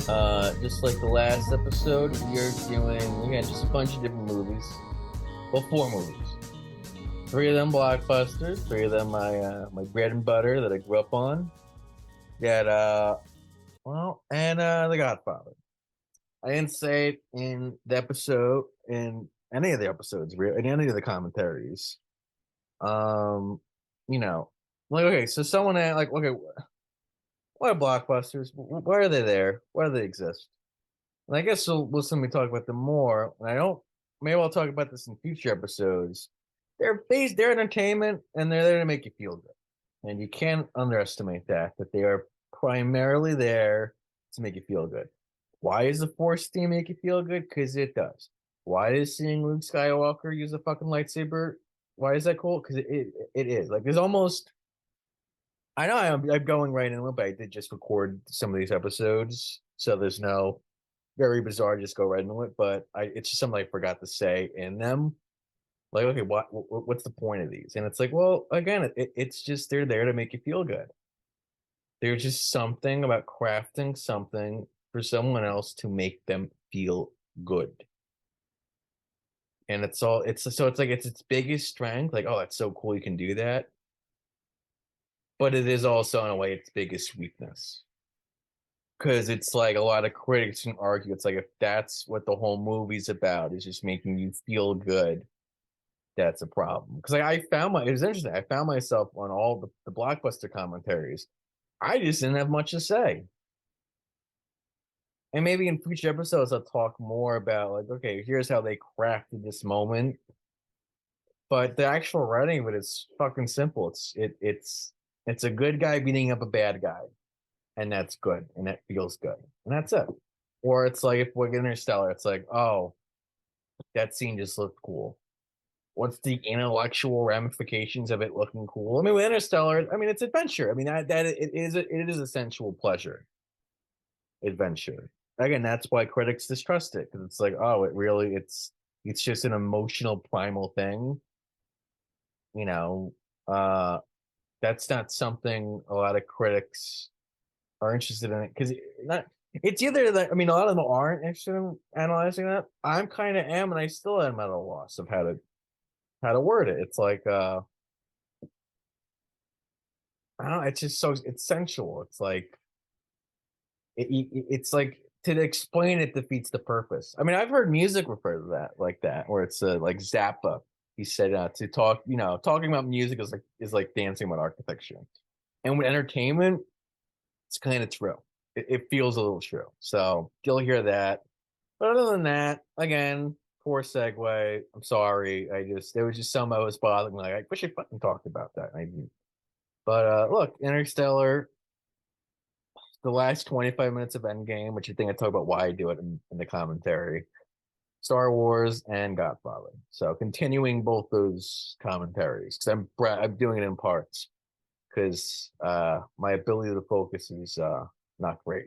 Just like the last episode, we are doing again just a bunch of different movies. Well, four movies. Three of them blockbusters. Three of them my bread and butter that I grew up on. Got and The Godfather. I didn't say it in the episode in any of the episodes, really, in any of the commentaries. Um, you know, like okay, so someone like okay, what are blockbusters? Why are they there? Why do they exist? And I guess we'll simply talk about them more. And I don't, maybe I'll talk about this in future episodes. They're entertainment and they're there to make you feel good. And you can't underestimate that they are primarily there to make you feel good. Why is the Force theme make you feel good? Because it does. Why is seeing Luke Skywalker use a fucking lightsaber? Why is that cool? Because it is. Like, there's almost, I know I'm going right in, but I did just record some of these episodes. So there's no very bizarre, just go right into it. But it's just something I forgot to say in them. Like, okay, what's the point of these? And it's like, well, again, it's just they're there to make you feel good. There's just something about crafting something for someone else to make them feel good. And it's like it's its biggest strength. Like, oh, that's so cool, you can do that. But it is also in a way its biggest weakness. Because it's like a lot of critics can argue it's like if that's what the whole movie's about is just making you feel good, that's a problem. Because I found it was interesting. I found myself on all the blockbuster commentaries. I just didn't have much to say. And maybe in future episodes I'll talk more about like, okay, here's how they crafted this moment. But the actual writing of it is fucking simple. It's a good guy beating up a bad guy, and that's good, and that feels good, and that's it. Or it's like if we're Interstellar, it's like, oh, that scene just looked cool. What's the intellectual ramifications of it looking cool? I mean, with Interstellar, I mean, it's adventure. I mean, that it is a sensual pleasure adventure. Again, that's why critics distrust it because it's like, oh, it's just an emotional primal thing. You know, uh, that's not something a lot of critics are interested in it because not. It's either that I mean, a lot of them aren't interested in analyzing that. I'm kind of am, and I still am at a loss of how to word it. It's like I don't know, it's just so it's sensual. It's like it's like to explain it defeats the purpose. I mean, I've heard music refer to that like that, where it's like Zappa. He said to talk, talking about music is like dancing with architecture, and with entertainment, it's kind of true. It feels a little true. So you'll hear that. But other than that, again, poor segue. I'm sorry. There was just some I was bothering me. Like I wish I fucking talked about that. I didn't. But look, Interstellar, the last 25 minutes of Endgame, which you think I talk about why I do it in the commentary, Star Wars and Godfather. So continuing both those commentaries because I'm doing it in parts because my ability to focus is not great.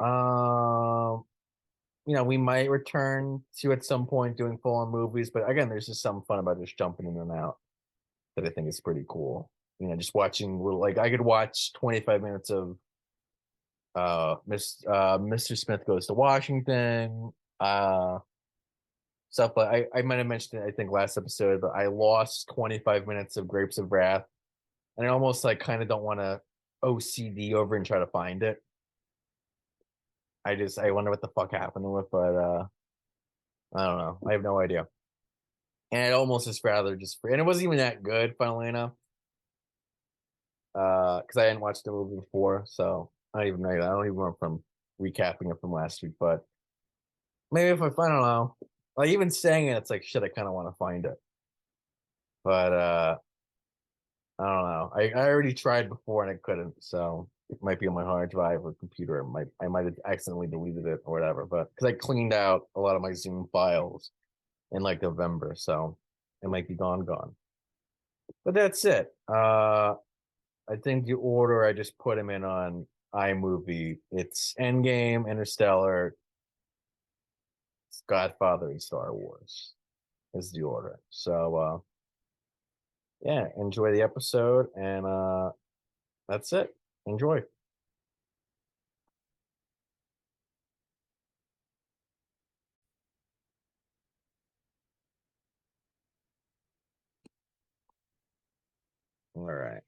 Um, we might return to at some point doing full on movies, but again, there's just some fun about just jumping in and out that I think is pretty cool. Just watching little like I could watch 25 minutes of Mr. Smith Goes to Washington, uh stuff. But I might have mentioned it, I think last episode, but I lost 25 minutes of Grapes of Wrath, and I almost like kind of don't want to OCD over and try to find it. I wonder what the fuck happened to it, but I don't know. I have no idea. And I'd almost just rather just and it wasn't even that good, funnily enough. Because I hadn't watched the movie before, so I don't even know. I don't even remember from recapping it from last week, but maybe if I don't know. Like even saying it, it's like shit, I kinda want to find it. But I don't know. I already tried before and I couldn't, so it might be on my hard drive or computer. I might have accidentally deleted it or whatever. But because I cleaned out a lot of my Zoom files in like November, so it might be gone. But that's it. I think the order I just put him in on iMovie, it's Endgame, Interstellar, Godfather, and Star Wars is the order. So yeah, enjoy the episode and that's it. Enjoy. All right.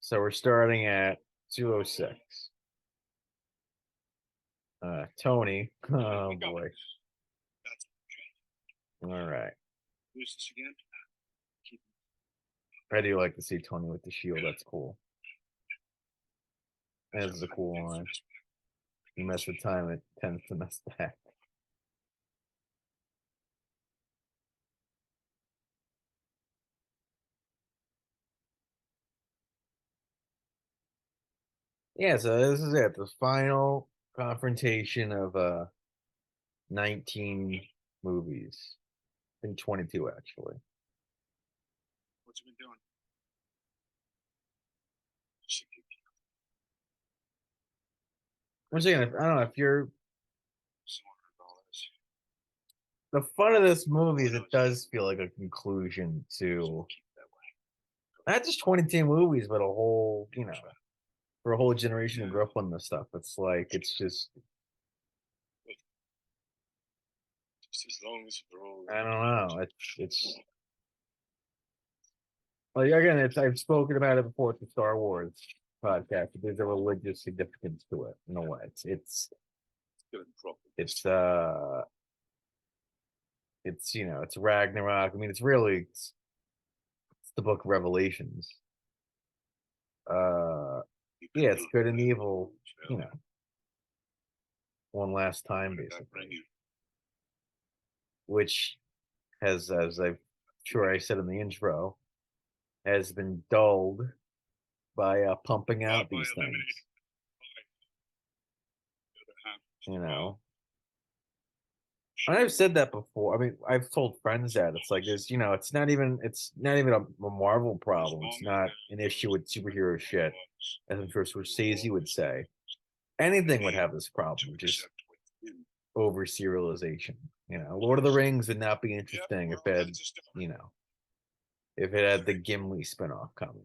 So we're starting at 206. Tony. Oh boy. All right. I do like to see Tony with the shield. That's cool. This is a cool line. You mess with time, it tends to mess back. Yeah, so this is it. The final confrontation of 19 movies. I think 22 actually. I'm saying, I don't know if you're the fun of this movie is it does feel like a conclusion to not just 22 movies, but a whole, for a whole generation to grow up on this stuff. It's like it's just I don't know. It's like again, it's I've spoken about it before with the Star Wars podcast. There's a religious significance to it in a way. It's it's it's Ragnarok. I mean, it's the book of Revelations. Uh, yeah, it's good and evil. You know, one last time basically, which has, as I'm sure I said in the intro, has been dulled by pumping out these things. You know, and I've said that before. I mean, I've told friends that it's like this. It's not even a Marvel problem. It's not an issue with superhero shit, as I'm sure Scorsese would say. Anything would have this problem, just over serialization. Lord of the Rings would not be interesting if it had, you know, if it had the Gimli spinoff coming.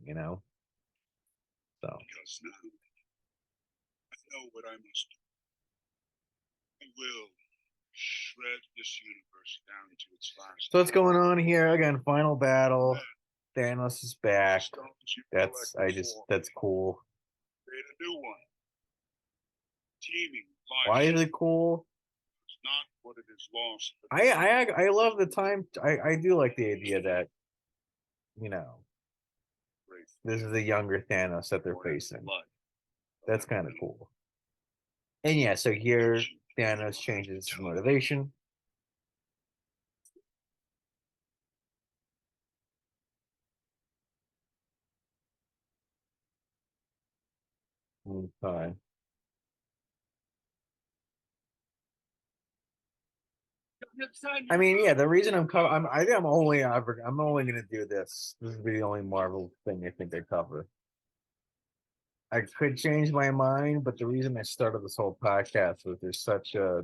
So So what's going on here? Again, final battle. Thanos is back. That's cool. Why is it cool? I love the time. I do like the idea that you know this is a younger Thanos that they're facing. That's kind of cool. And yeah, so here Thanos changes his motivation. Okay. I mean, yeah, the reason I think I'm only gonna do this. This will be the only Marvel thing I think I cover. I could change my mind, but the reason I started this whole podcast was there's such a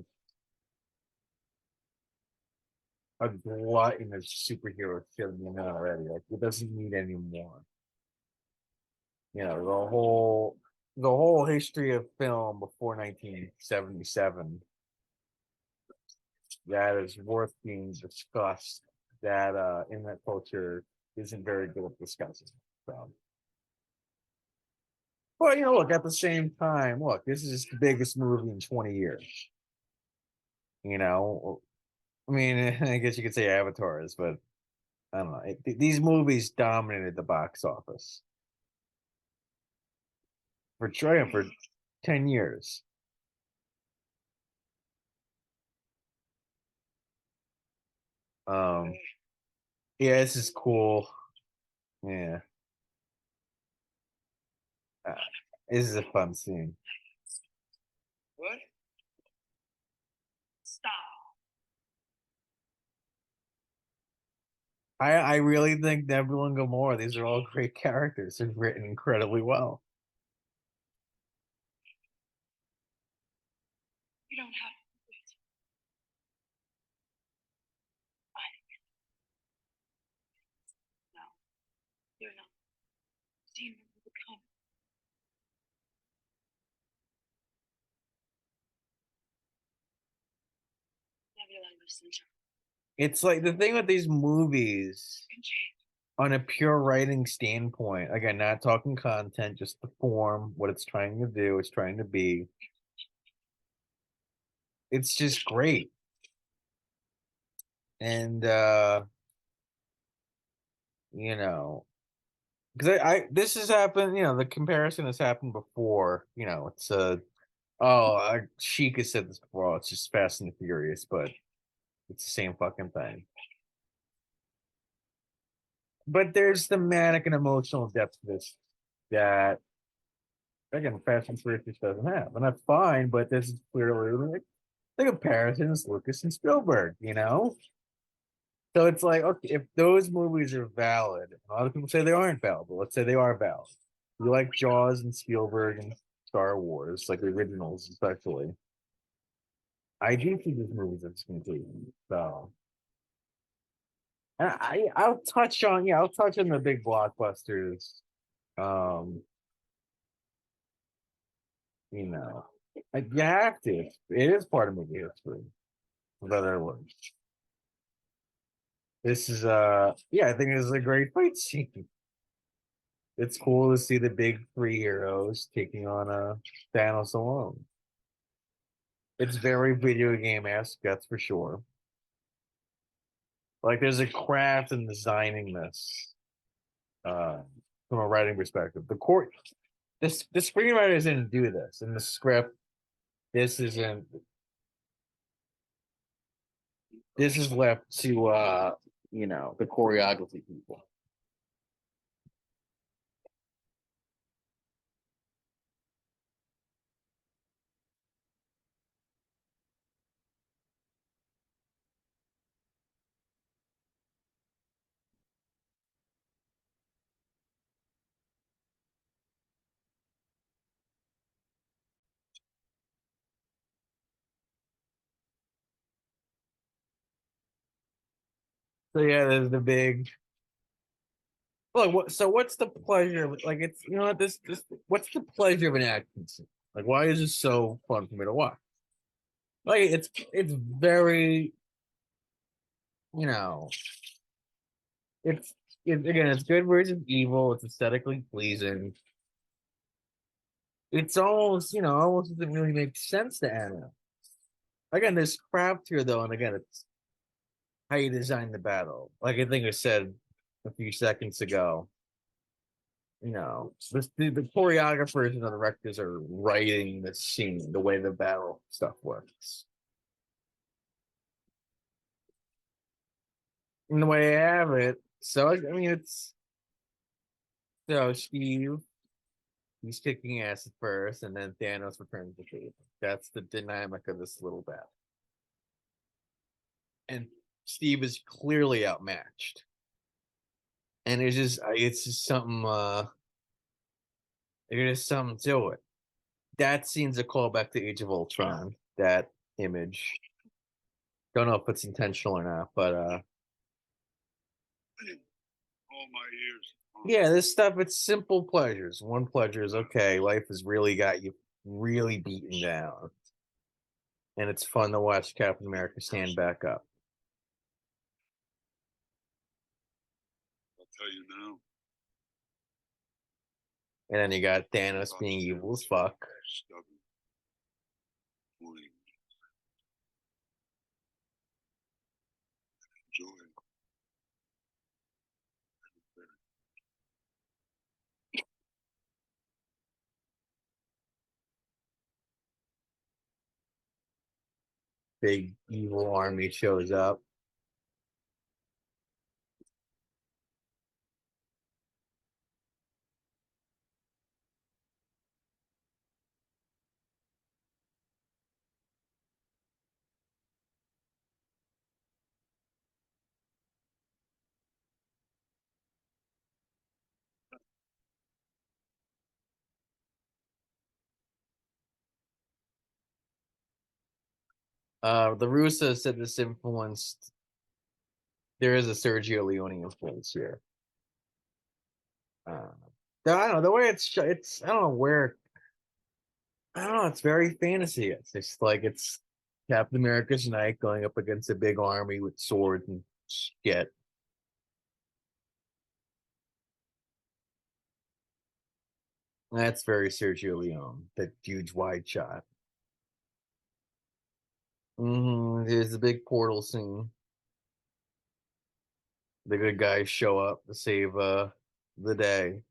glut in the superhero shit already. Like it doesn't need any more. The whole history of film before 1977 that is worth being discussed. That in that culture isn't very good at discussing. So, but look at the same time. Look, this is the biggest movie in 20 years. You know, I mean, I guess you could say Avatars, but I don't know. These movies dominated the box office for 10 years. Um, yeah, this is cool. Yeah, uh, this is a fun scene. I really think Nebula and Gamora, these are all great characters. They're written incredibly well. It's like the thing with these movies. on a pure writing standpoint, again, not talking content, just the form, what it's trying to do, it's trying to be. It's just great. And you know, because this has happened, the comparison has happened before. It's Sheik has said this before, it's just Fast and the Furious, but it's the same fucking thing. But there's thematic and emotional depth to this that again Fast and Furious just doesn't have. And that's fine, but this is clearly like the comparison is Lucas and Spielberg. So it's like, okay, if those movies are valid, a lot of people say they aren't valid, but let's say they are valid. You like Jaws and Spielberg and Star Wars, like the originals especially. I do think this movie's a conclusion. So and I'll touch on the big blockbusters. Um, you know, you have to. It is part of movie history, in other words. This is yeah, I think this is a great fight scene. It's cool to see the big three heroes taking on Thanos alone. It's very video game-esque, that's for sure. Like there's a craft in designing this uh, from a writing perspective. The screenwriters didn't do this in the script. This isn't. This is left to the choreography people. So yeah, there's the big. Look, so what's the pleasure? Like it's what this what's the pleasure of an action scene? Like why is this so fun for me to watch? Like it's very you know it's again it's good versus evil. It's aesthetically pleasing. It's almost doesn't really make sense to Anna. Again, there's craft here though, and again, it's how you design the battle. Like I think I said a few seconds ago, the choreographers and the directors are writing the scene, the way the battle stuff works. And the way I have it, so I mean, it's Steve, he's kicking ass at first, and then Thanos returns the favor. That's the dynamic of this little battle. And Steve is clearly outmatched. And it's just something there's something to it. That scene's a callback to Age of Ultron, that image. Don't know if it's intentional or not, but all my years. yeah, this stuff it's simple pleasures. One pleasure is okay, life has really got you really beaten down. And it's fun to watch Captain America stand back up. I'll tell you now. And then you got Thanos being evil as fuck. Stubborn. Enjoy. Big evil army shows up. The Russo said this influenced. There is a Sergio Leone influence here. Uh, I don't know the way it's. I don't know where. I don't know. It's very fantasy. It's just like it's Captain America's knight going up against a big army with swords and shit. That's very Sergio Leone, that huge wide shot. There's the big portal scene. The good guys show up to save the day.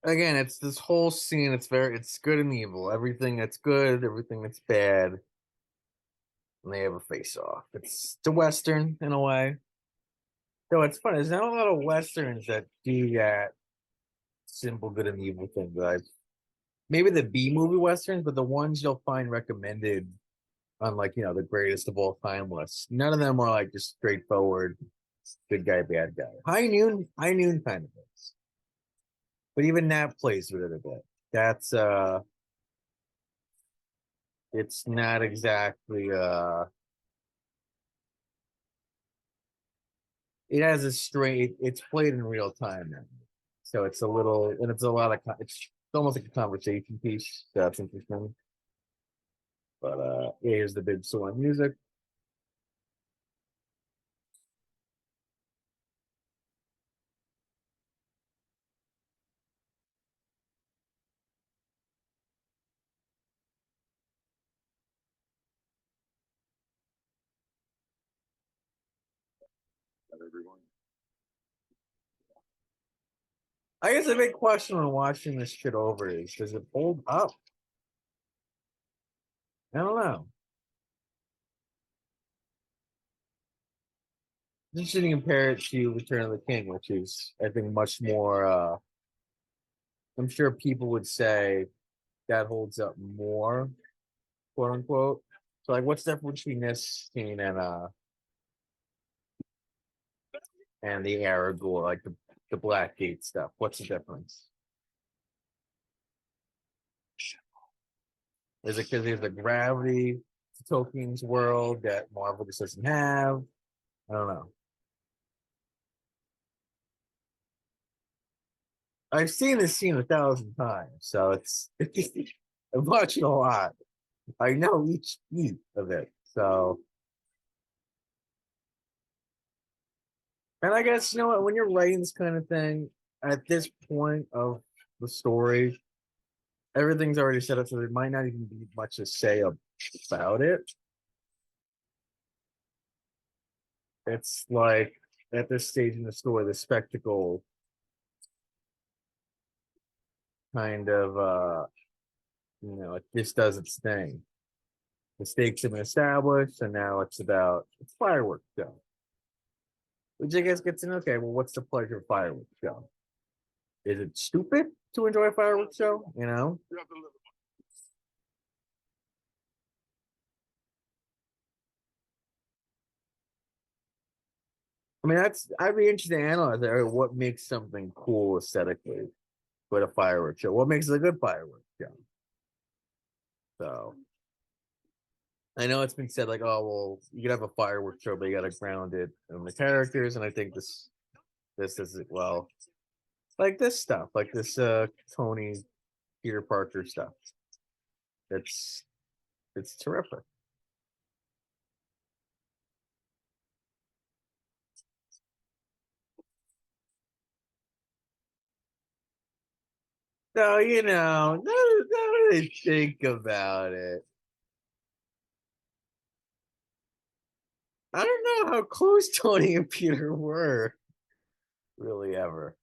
Again, it's this whole scene. It's good and evil. Everything that's good, everything that's bad, and they have a face off. It's a western in a way. So it's funny. There's not a lot of westerns that do that simple good and evil thing. But maybe the B movie westerns, but the ones you'll find recommended on like the greatest of all time lists. None of them are like just straightforward good guy, bad guy. High Noon kind of is. But even that plays with it a bit. That's it's not exactly it has a straight it's played in real time now. So it's a little and it's a lot of it's almost like a conversation piece. So that's interesting. But yeah, here's the big solo music. Not everyone. I guess a big question when watching this shit over is does it hold up? I don't know. It's interesting to compare it to Return of the King, which is I think much more I'm sure people would say that holds up more, quote unquote. So like what's the difference between this scene and the Aragorn, like the Blackgate stuff? What's the difference? Is it because there's a gravity to Tolkien's world that Marvel just doesn't have? I don't know. I've seen this scene 1,000 times, so it's I'm watching a lot. I know each beat of it. So, and I guess you know what, when you're writing this kind of thing, at this point of the story, everything's already set up, so there might not even be much to say about it. It's like at this stage in the story, the spectacle kind of it just does its thing. The stakes have been established, and now it's fireworks show. Which I guess gets in okay, well, what's the pleasure of fireworks show? Is it stupid to enjoy a fireworks show? I mean, I'd be interested to analyze that. What makes something cool aesthetically with a fireworks show? What makes it a good fireworks show? So I know it's been said like, oh well, you could have a fireworks show, but you got to ground it in the characters, and I think this is well, like this stuff, like this Tony Peter Parker stuff. It's it's terrific. So now that I think about it, I don't know how close Tony and Peter were really ever.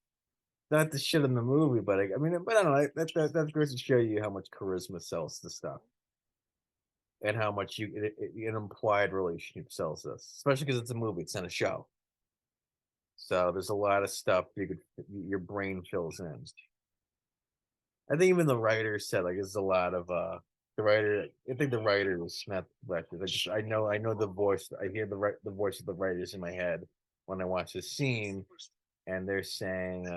Not the shit in the movie, but I mean, but I don't know. That goes to show you how much charisma sells the stuff, and how much an implied relationship sells this, especially because it's a movie, it's not a show. So there's a lot of stuff your brain fills in. I think even the writer said like there's a lot of the writer. I think the writer was not the director. I know the voice. I hear the voice of the writers in my head when I watch this scene, and they're saying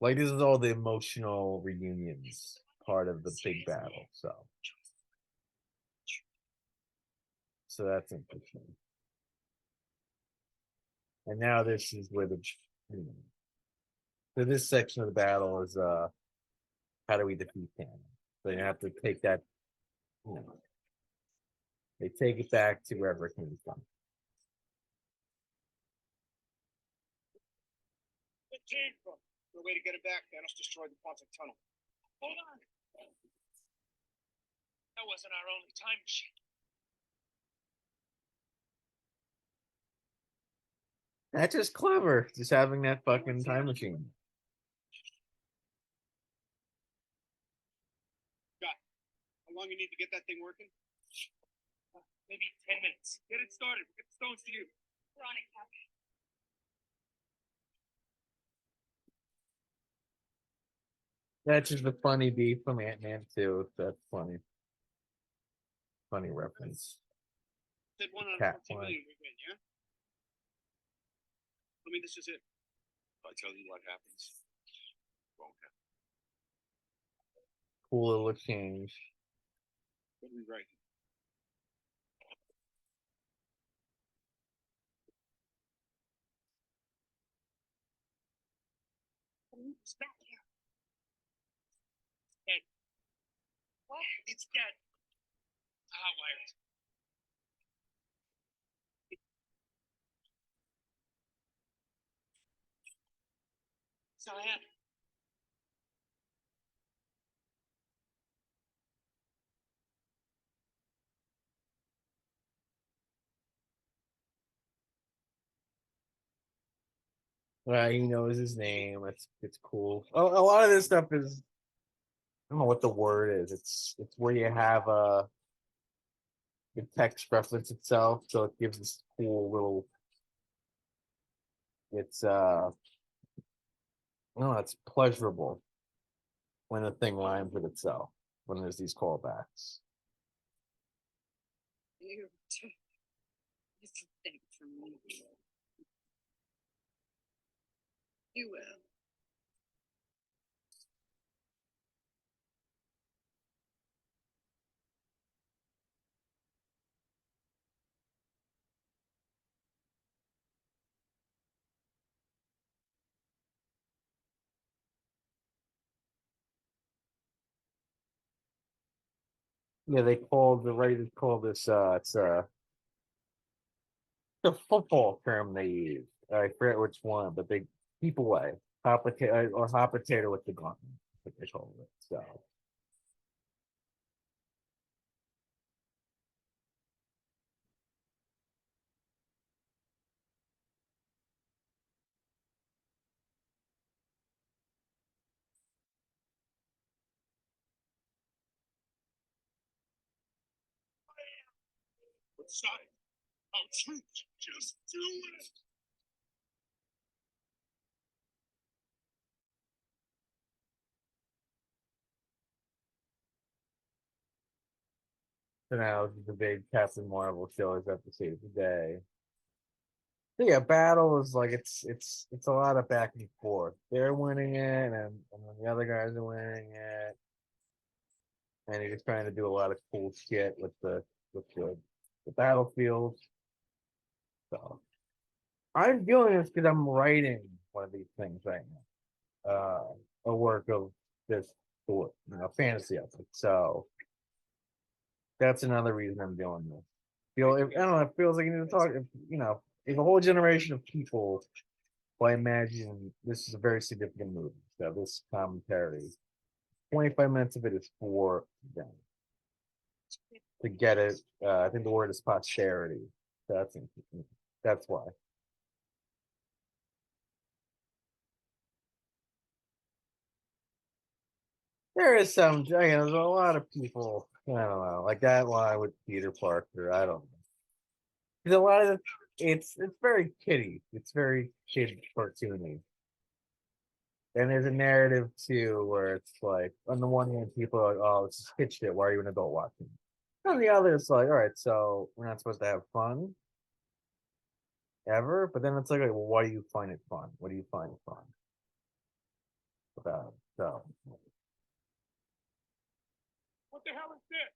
like this is all the emotional reunions part of the big battle. So that's interesting. And now this is where you know, so this section of the battle is how do we defeat Thanos? So you have to take that, you know, they take it back to wherever it came from. It came from. The way to get it back, Thanos destroyed the quantum tunnel. Hold on. That wasn't our only time machine. That's just clever, just having that fucking time machine. How long you need to get that thing working? Maybe 10 minutes. Get it started. Get the stones to you. We're on it, Cap. That's just a funny beat from Ant-Man too. That's funny. Funny reference. Said 1 out Cat of 14 one. million we win, yeah? I mean, this is it. If I tell you what happens, it won't happen. Cool little exchange. What are we writing? It's back here. Dead. What? It's dead. Hot wires. So I had. He knows his name. It's cool. A lot of this stuff is I don't know what the word is. It's where you have the text reference itself, so it gives this cool little. It's no, it's pleasurable when a thing rhymes with itself. When there's these callbacks. You just think for me. You will. Yeah, they called the writers call this it's the football term they use. I forget which one, but they keep away. Hot potato or hot potato with the gauntlet, what they call it. So What side? Our troops. Just do it. so now the big Captain Marvel show is up to save the day. So yeah, battle is like it's a lot of back and forth. They're winning it, and then the other guys are winning it, and you're just trying to do a lot of cool shit with the battlefield. So I'm doing this because I'm writing one of these things right now. A work of this sort, fantasy of it. So that's another reason I'm doing this. I don't know, it feels like you need to talk. If a whole generation of people. Well, I imagine this is a very significant movie. So this commentary, 25 minutes of it is for them to get it. I think the word is posterity. That's why. There is there's a lot of people. I don't know, like that line with Peter Parker. I don't know. There's a lot of it's very kiddie. It's very kid cartoony. And there's a narrative too where it's like on the one hand people are like, oh, it's kid shit. Why are you an adult watching? On the other, it's like, all right, so we're not supposed to have fun ever. But then it's like, well, why do you find it fun? What do you find fun about it? So What the hell is this?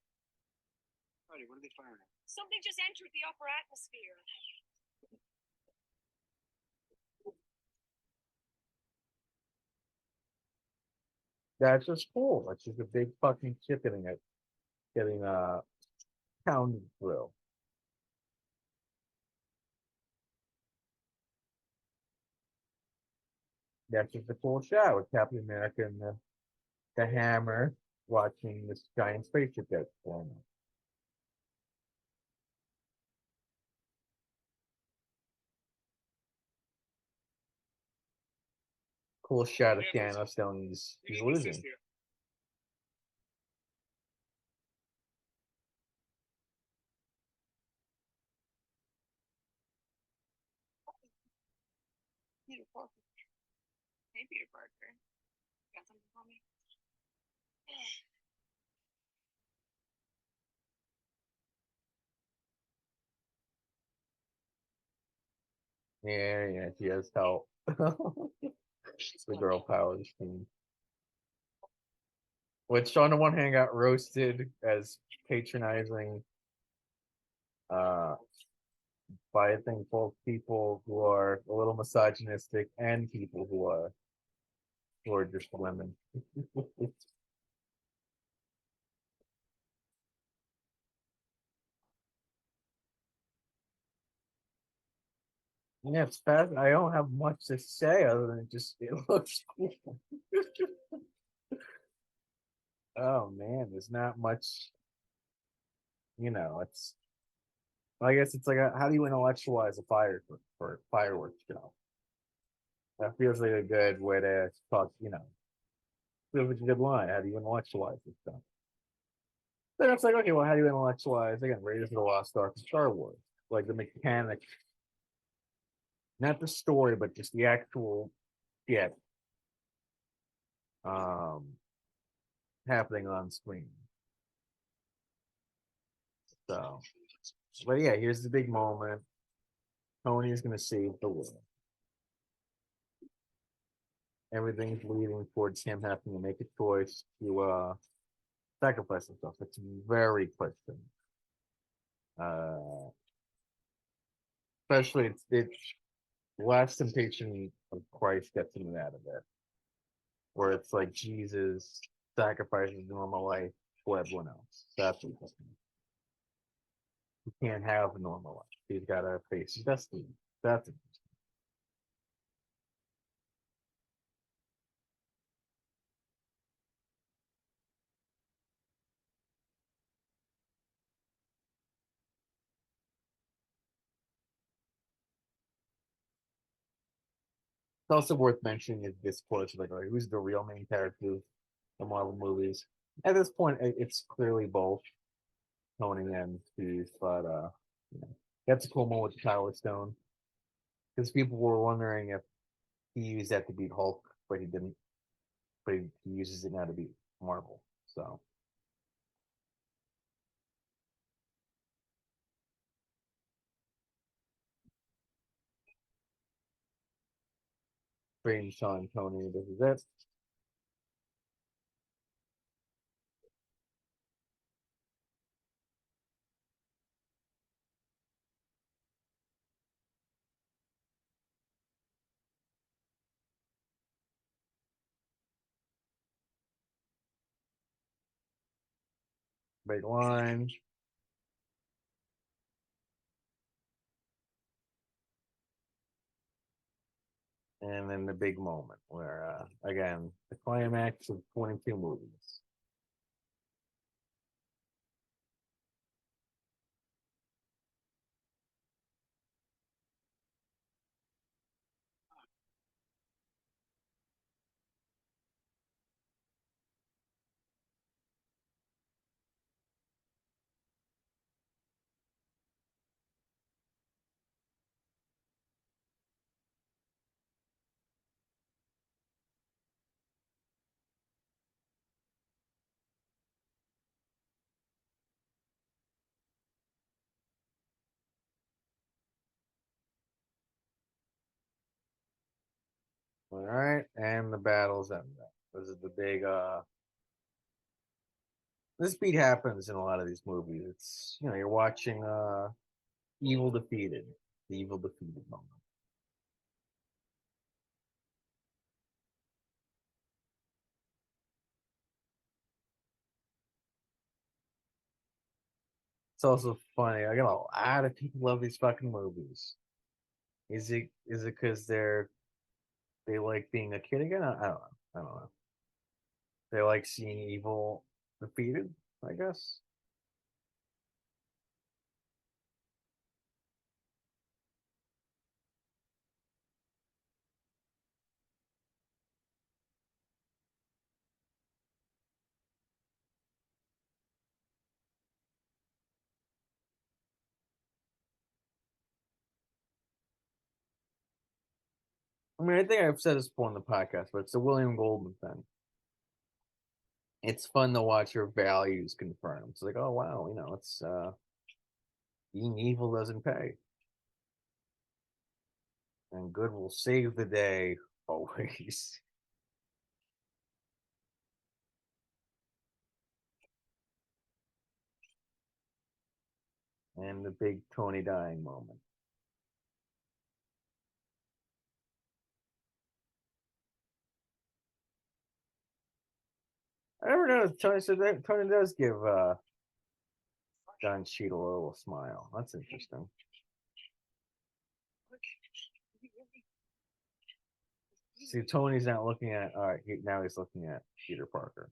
Buddy, what are they firing at? Something just entered the upper atmosphere. That's just cool. That's just a big fucking chip getting pounded through. That's just a cool shot with Captain America and the hammer watching this giant spaceship get blown up. Cool shot of Thanos telling he's losing. Peter Parker. Hey, Peter Parker. Got something for me? Yeah, she has help. The girl power team. Which on the one hand got roasted as patronizing uh by I think both people who are a little misogynistic and people who are just women. Yeah, it's fast. I don't have much to say other than just it looks cool. Oh man, there's not much, it's I guess it's like how do you intellectualize a for fireworks show? That feels like a good way to talk, feels like a good line. How do you intellectualize this stuff? Then it's like, okay, well, how do you intellectualize again Raiders of the Lost Ark and Star Wars? Like the mechanics, not the story, but just the actual shit um happening on screen. So but yeah, here's the big moment. Tony is gonna save the world. Everything's leading towards him having to make a choice to sacrifice himself. It's very Christian. Uh especially it's last temptation of Christ gets him out of it. Where it's like Jesus sacrifices normal life for everyone else. That's what he can't have a normal life. He's gotta face his destiny. That's it. It's also worth mentioning is this course, like who's the real main character of the Marvel movies. At this point, it's clearly both Tony and Steve, but you know, that's a cool moment with Tyler Stone because people were wondering if he used that to beat Hulk, but he didn't. But he uses it now to beat Marvel. So Brain Sean Tony, this is it. Big line. And then the big moment where, again, the climax of 22 movies. All right, and the battles end. This is the big. This beat happens in a lot of these movies. It's you're watching evil defeated, the evil defeated moment. It's also funny. I got a lot of people love these fucking movies. Is it because they like being a kid again? I don't know. I don't know. They like seeing evil defeated, I guess. I mean, I think I've said this before on the podcast, but it's the William Goldman thing. It's fun to watch your values confirmed. It's like, oh wow, it's being evil doesn't pay, and good will save the day always. And the big Tony dying moment. I never noticed Tony said that Tony does give Don Cheadle a little smile. That's interesting. See, Tony's not looking at. All right, now he's looking at Peter Parker.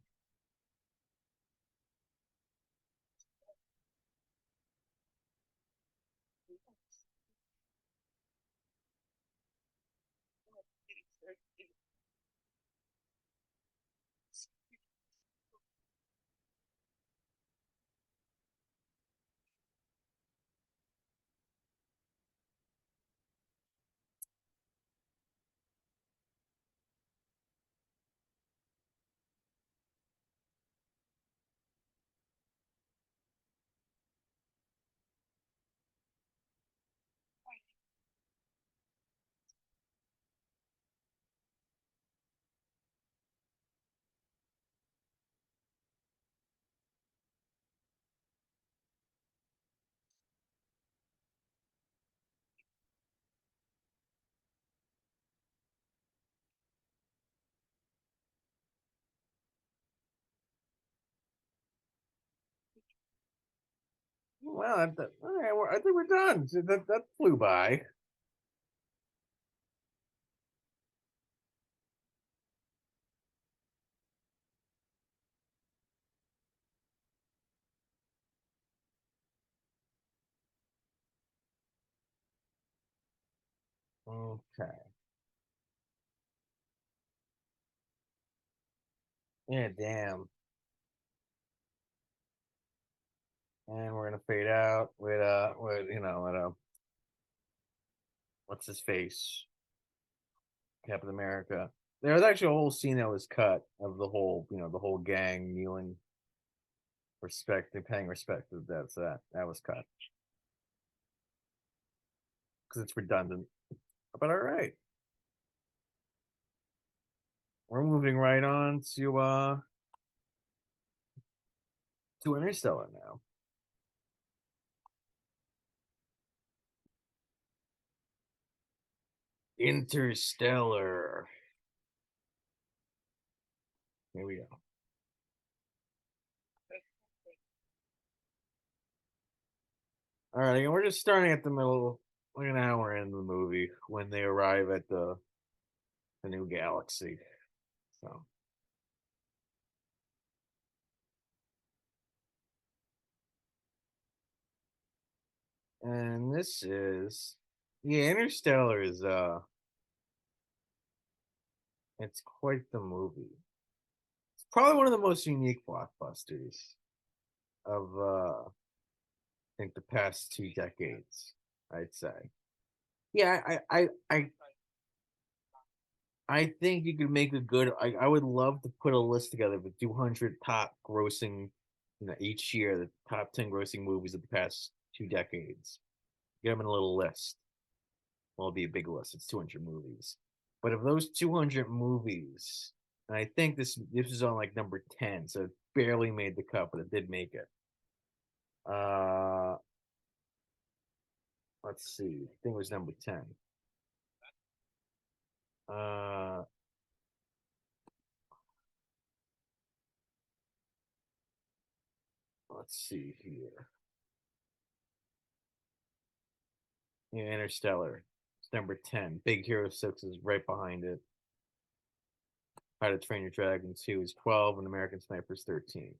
Well, all right, I think we're done. So that flew by. Okay. Yeah, damn. And we're gonna fade out with what's his face, Captain America. There was actually a whole scene that was cut of the whole gang kneeling, paying respect to the dead. So that was cut because it's redundant. But all right, we're moving right on to Interstellar now. Interstellar. Here we go. All right, and we're just starting at the middle, like an hour into the movie when they arrive at the new galaxy. So, and this is yeah, Interstellar is it's quite the movie. It's probably one of the most unique blockbusters of I think the past 2 decades, I'd say. Yeah, I think you could make a good. I would love to put a list together of the 200 top grossing, each year the top 10 grossing movies of the past 2 decades. Get them in a little list. Well, it'll be a big list. It's 200 movies. But of those 200 movies, and I think this is on like number 10, so it barely made the cut, but it did make it. Uh, let's see. I think it was number 10. Uh, let's see here. Yeah, Interstellar. It's number 10. Big Hero 6 is right behind it. How to Train Your Dragon 2 is 12, and American Sniper's 13.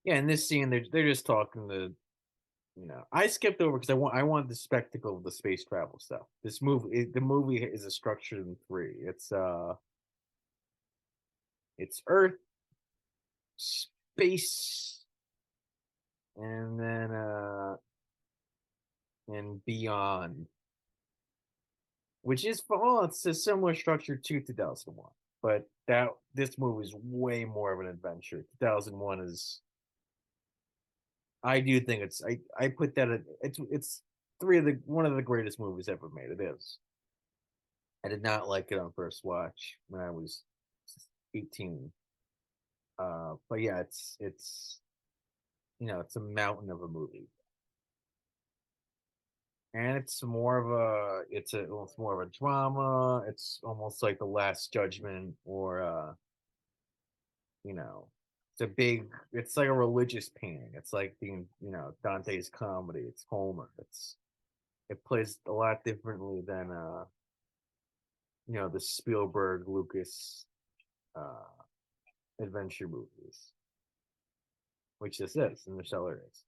Yeah, in this scene, they're just talking to, I skipped over because I want the spectacle of the space travel stuff. The movie is a structured in three. It's Earth, space, and then and beyond, which is, well, it's a similar structure to 2001, but this movie is way more of an adventure. 2001 is, I do think I put that at, it's one of the greatest movies ever made. It is. I did not like it on first watch when I was 18. But yeah, it's a mountain of a movie. And it's more of a drama. It's almost like The Last Judgment, or you know, it's like a religious painting. It's like Dante's comedy. It's Homer. It plays a lot differently than the Spielberg Lucas uh adventure movies, which this is, and the Interstellar is.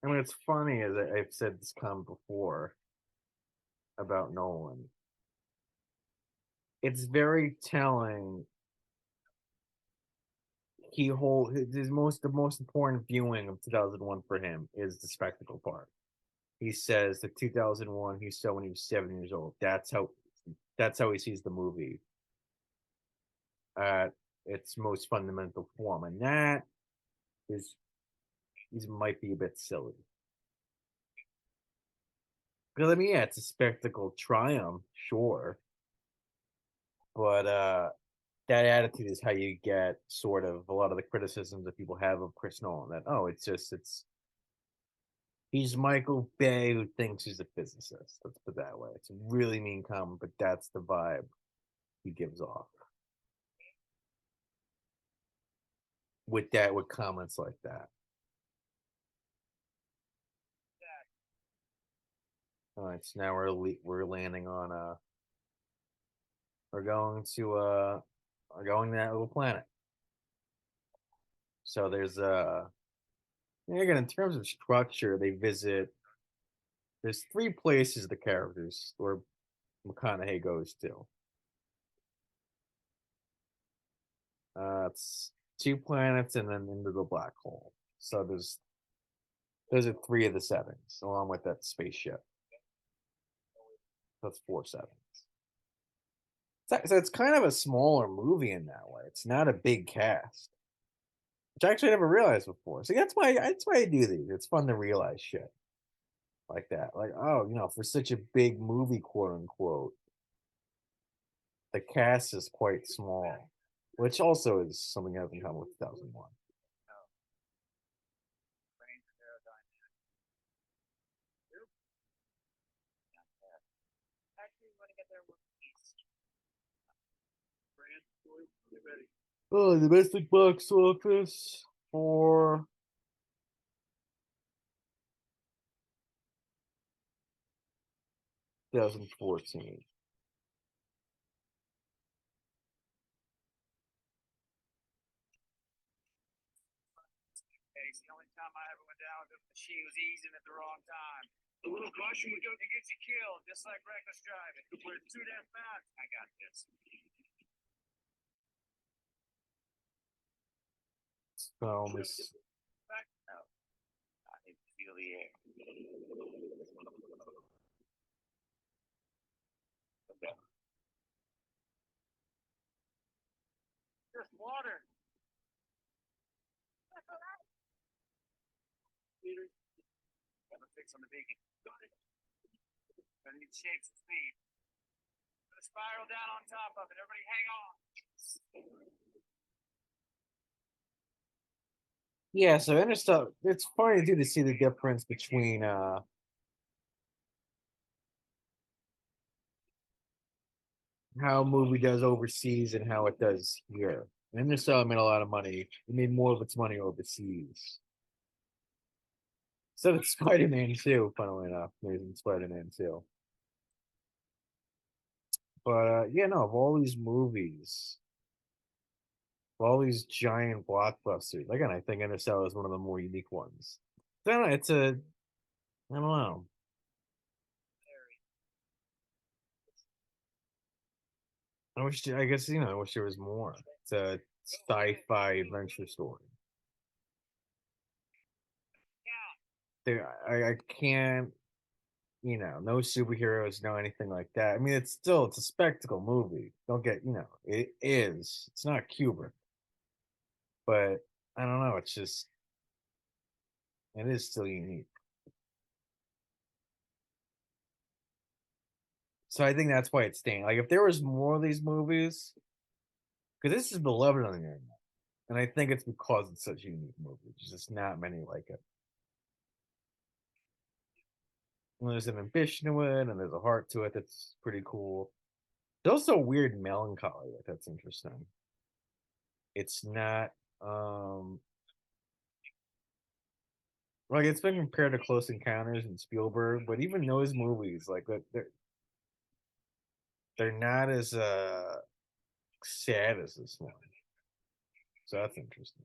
I mean, it's funny, as I've said this comment before about Nolan. It's very telling. The most important viewing of 2001 for him is the spectacle part. He says that 2001 he saw when he was 7 years old. That's how he sees the movie at its most fundamental form, and that is might be a bit silly. Because I mean, yeah, it's a spectacle triumph, sure, but that attitude is how you get sort of a lot of the criticisms that people have of Chris Nolan. That, oh, it's he's Michael Bay who thinks he's a physicist. Let's put it that way. It's a really mean comment, but that's the vibe he gives off with comments like that. All right, so now we're landing on we're going to that little planet. So there's again, in terms of structure, there's three places the characters or McConaughey goes to. It's two planets and then into the black hole. So those are three of the settings, along with that spaceship. That's four settings. So it's kind of a smaller movie in that way. It's not a big cast, which I actually never realized before. So that's why I do these. It's fun to realize shit like that. Like, oh, for such a big movie, quote unquote, the cast is quite small, which also is something that hasn't come with 2001. Actually, want to get there with peace. Get ready. Oh, the domestic box office for 2014. Hey, it's the only time I ever went down with the machine was easing at the wrong time. A little caution would go. It gets you killed, just like reckless driving. We're too damn fast. I got this. So Miss Back out. I need to feel the air. Just water. Peter, got a fix on the beacon. Got it. I need shapes and speed. Put a spiral down on top of it. Everybody hang on. Yeah, so Interstellar. It's funny too to see the difference between how a movie does overseas and how it does here. Interstellar made a lot of money. It made more of its money overseas. So did Spider-Man 2, funnily enough. Amazing Spider-Man 2. But yeah, no, of all these movies, of all these giant blockbusters, again, I think Interstellar is one of the more unique ones. I don't know, I don't know. I guess, I wish there was more. It's a sci-fi adventure story. I can't, no superheroes, no anything like that. I mean, it's a spectacle movie. Don't get, it is. It's not Kubrick, but I don't know. It is still unique. So I think that's why it's staying. Like, if there was more of these movies, because this is beloved on the internet, and I think it's because it's such a unique movie. There's just not many like it. And there's an ambition to it, and there's a heart to it that's pretty cool. There's also weird melancholy that's interesting. It's not like it's been compared to Close Encounters and Spielberg, but even those movies, like they're not as sad as this one. So that's interesting.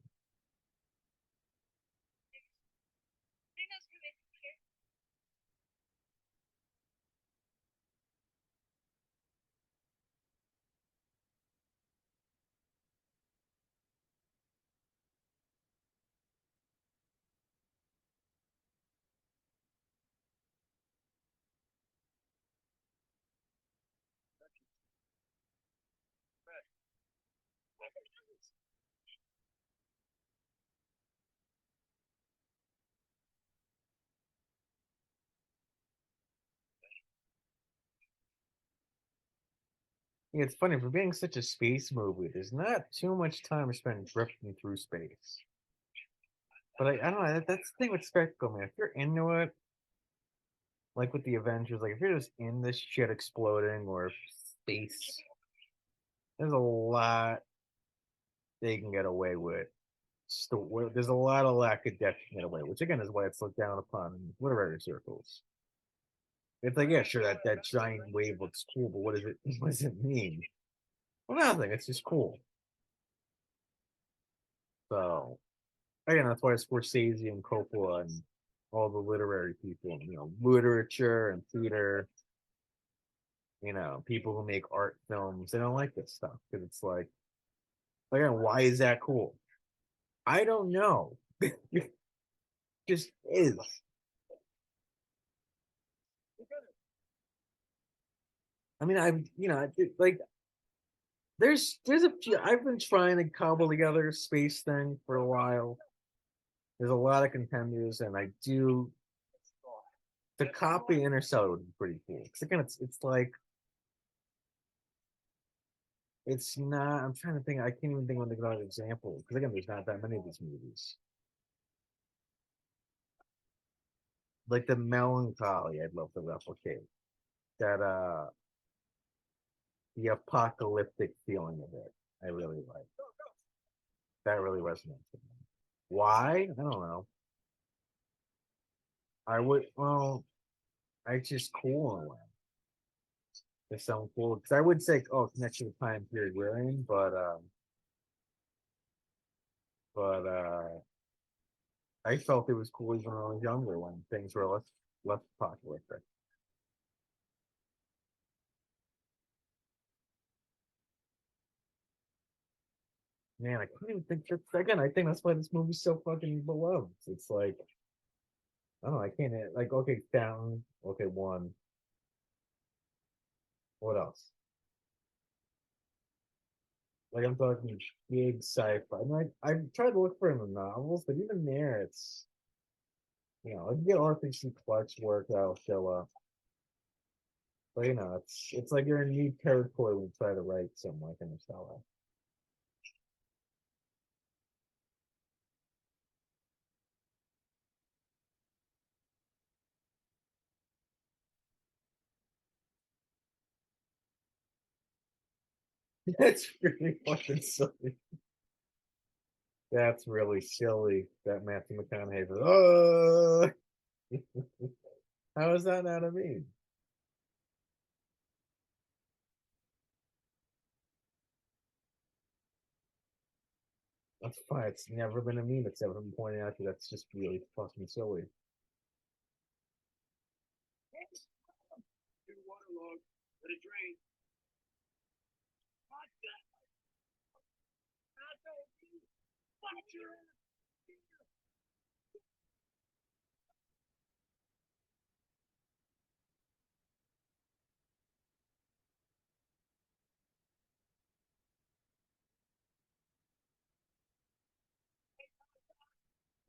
Yeah, it's funny for being such a space movie. There's not too much time spent drifting through space. But I don't know. That's the thing with spectacle, man. If you're into it, like with the Avengers, like if you're just in this shit exploding or space, there's a lot they can get away with. There's a lot of lack of depth to get away, which again is why it's looked down upon in literary circles. It's like, yeah, sure, that giant wave looks cool, but what does it what does it mean? Well, nothing. It's just cool. So again, that's why Scorsese and Coppola and all the literary people, literature and theater, people who make art films, they don't like this stuff because it's like, again, why is that cool? I don't know. It just is. I mean, like there's a few. I've been trying to cobble together a space thing for a while. There's a lot of contenders, and I do the copy Interstellar would be pretty cool. Because again, it's like it's not. I'm trying to think. I can't even think of another example. Because again, there's not that many of these movies. Like the melancholy, I'd love to replicate that. The apocalyptic feeling of it. I really like that. Really resonates with me. Why? I don't know. I would. Well, it's just cool in a way. It's so cool because I would say, oh, connection to the time period we're in, but I felt it was cool even when I was younger when things were less apocalyptic. Man, I couldn't even think. Again, I think that's why this movie's so fucking beloved. It's like I don't know. I can't like okay, down. Okay, one. What else? Like I'm talking big sci-fi. I mean, I tried to look for it in the novels, but even there, it's I can get Arthur C. Clarke's work that'll show up. But it's like you're in new territory when you try to write something like Interstellar. That's really fucking silly. That's really silly. That Matthew McConaughey. Oh, how is that not a meme? That's fine. It's never been a meme. It's never been pointed out that that's just really fucking silly. Your waterlogged. Let it drain. What the? Watch your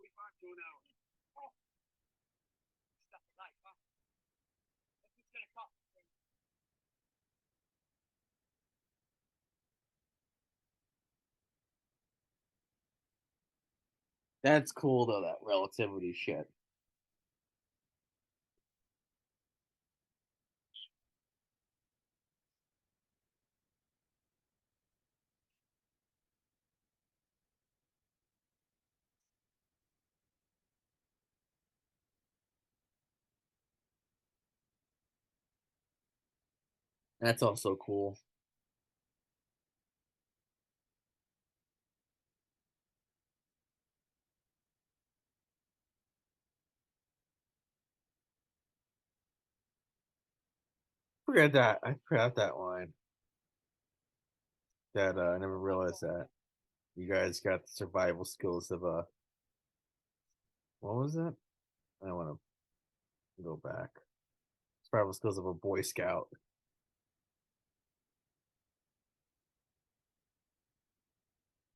We marked 2 hours. Oh, stuff tonight, huh? What's this gonna cost? That's cool though. That relativity shit. That's also cool. Forget that. I forgot that line. That I never realized that. You guys got the survival skills of a what was it? I want to go back. Survival skills of a Boy Scout.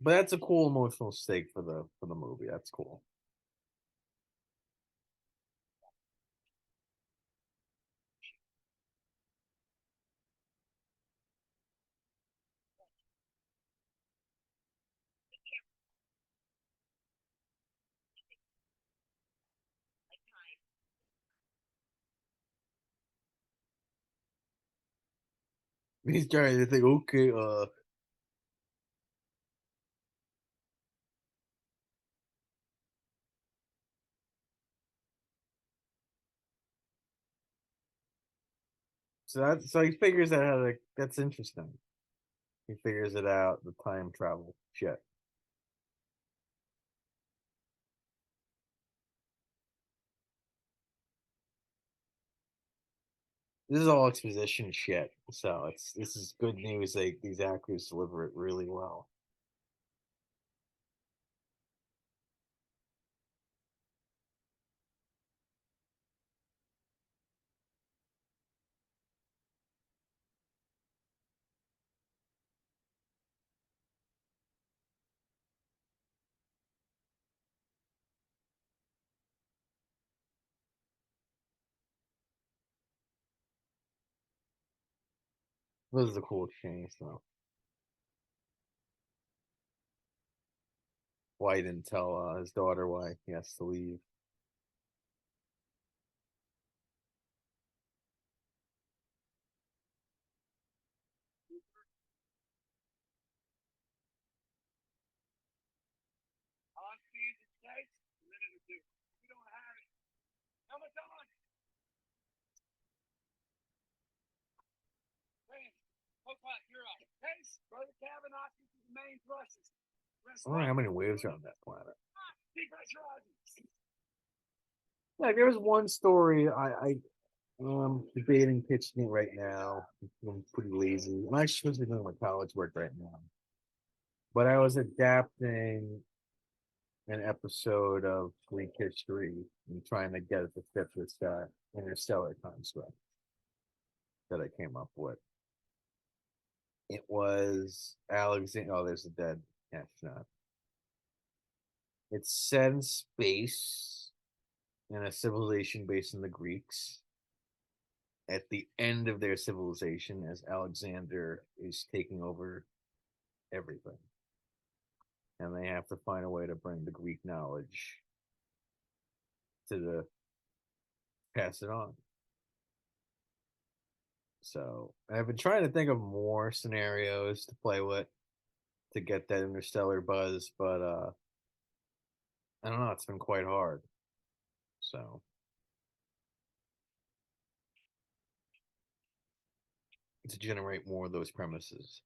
But that's a cool emotional stake for the movie. That's cool. He's trying to think, okay, so he figures out how to that's interesting. He figures it out, the time travel shit. This is all exposition shit. So it's this is good news. Like these actors deliver it really well. This is a cool change though. Why he didn't tell his daughter why he has to leave. On speed it takes a minute or two. We don't have it. Helmet on. Range. Co-pilot, you're up. Pace. Brother cabin occupancy the main thrusters. I don't know how many waves are on that planet. Depressurizing. Like there was one story I'm debating pitching it right now. I'm pretty lazy. I'm actually supposed to be doing my college work right now. But I was adapting an episode of Greek history and trying to get it to fit this interstellar construct that I came up with. It was Alexander. Oh, there's a dead astronaut. It's set in space in a civilization based in the Greeks. At the end of their civilization, as Alexander is taking over everything, and they have to find a way to bring the Greek knowledge to the pass it on. So I've been trying to think of more scenarios to play with to get that interstellar buzz, but I don't know. It's been quite hard. So to generate more of those premises.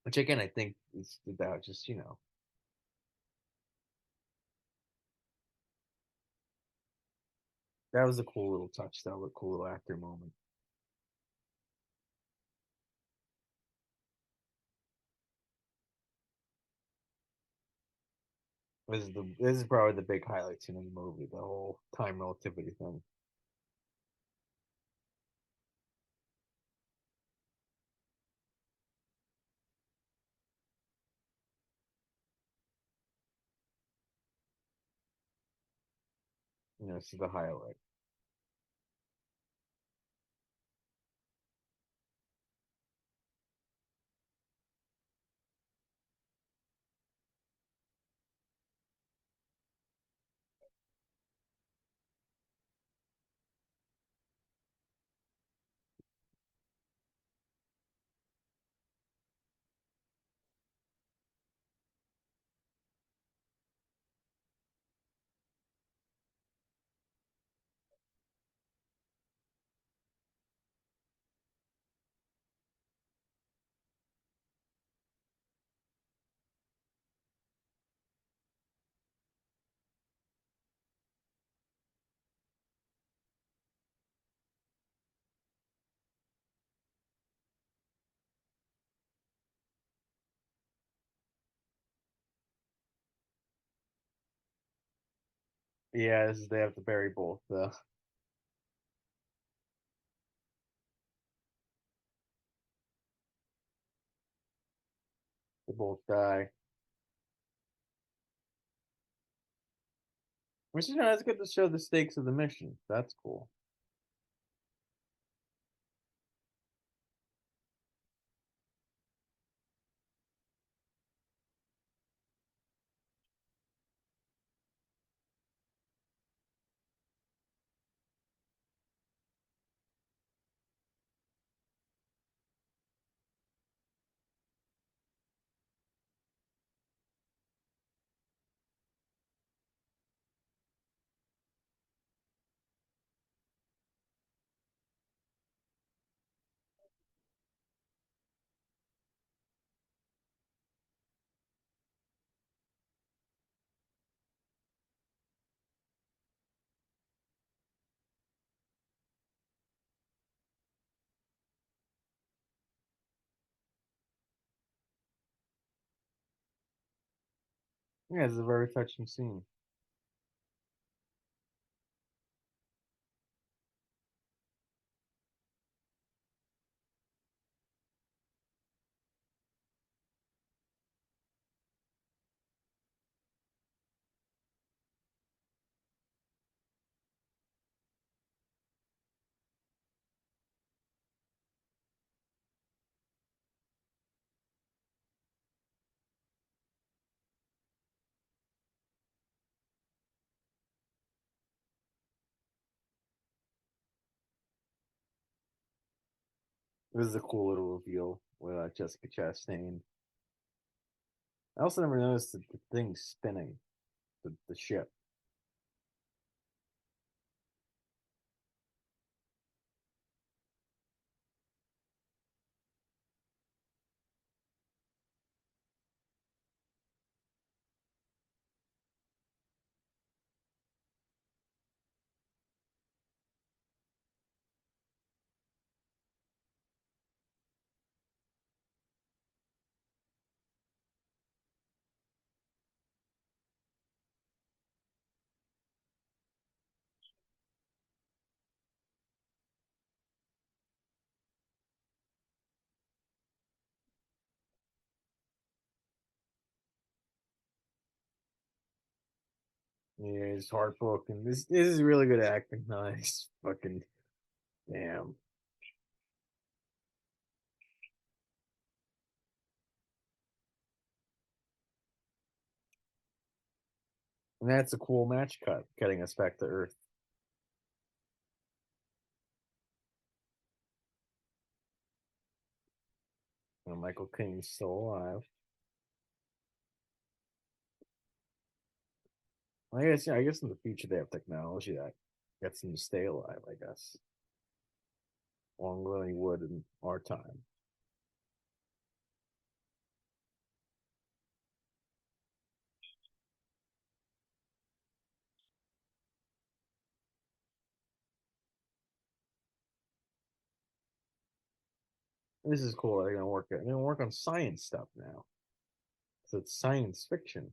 Which again, I think is about just, that was a cool little touch. That was a cool little actor moment. This is probably the big highlights in the movie, the whole time relativity thing. This is the highlight. Yeah, this is they have to bury both. They both die. Which is that's good to show the stakes of the mission. That's cool. Yeah, it's a very touching scene. This is a cool little reveal with Jessica Chastain. I also never noticed the thing spinning, the ship. Yeah, it's heartbroken. This is really good acting. Nice, fucking damn. And that's a cool match cut, getting us back to Earth. And Michael King's still alive. I guess in the future they have technology that gets them to stay alive. I guess longer than they would in our time. This is cool. They're gonna work on science stuff now. So it's science fiction.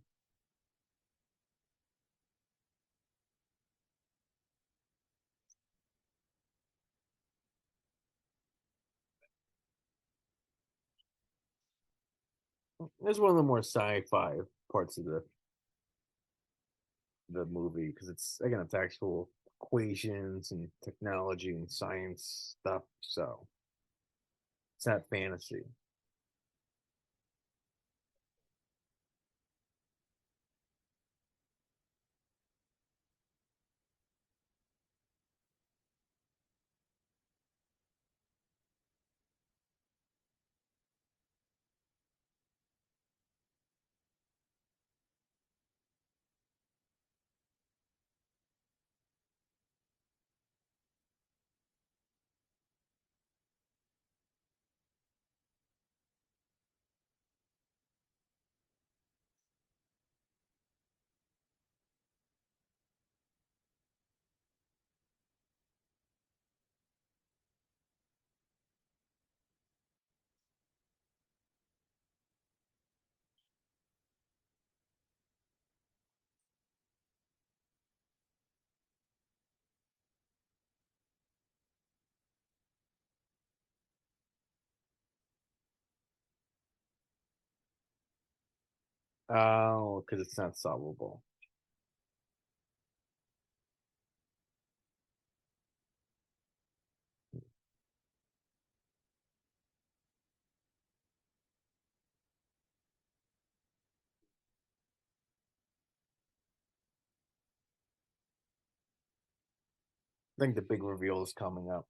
It's one of the more sci-fi parts of the movie because it's actual equations and technology and science stuff. So it's not fantasy. Oh, because it's not solvable. I think the big reveal is coming up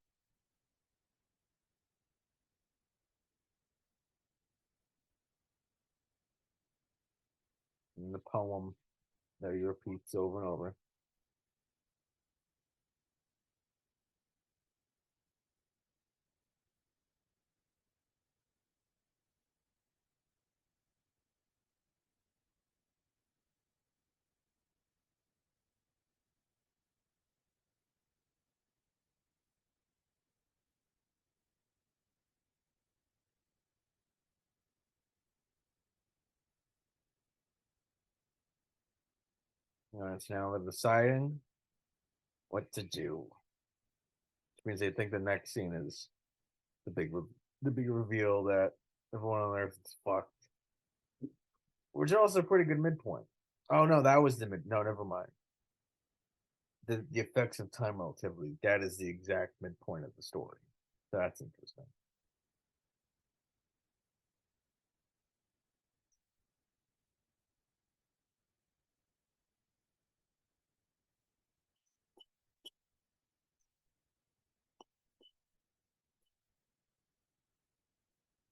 in the poem that he repeats over and over. It's now they're deciding what to do, which means they think the next scene is the the big reveal that everyone on Earth is fucked, which is also a pretty good midpoint. Oh no, that was the mid. No, never mind. The effects of time relativity. That is the exact midpoint of the story. That's interesting.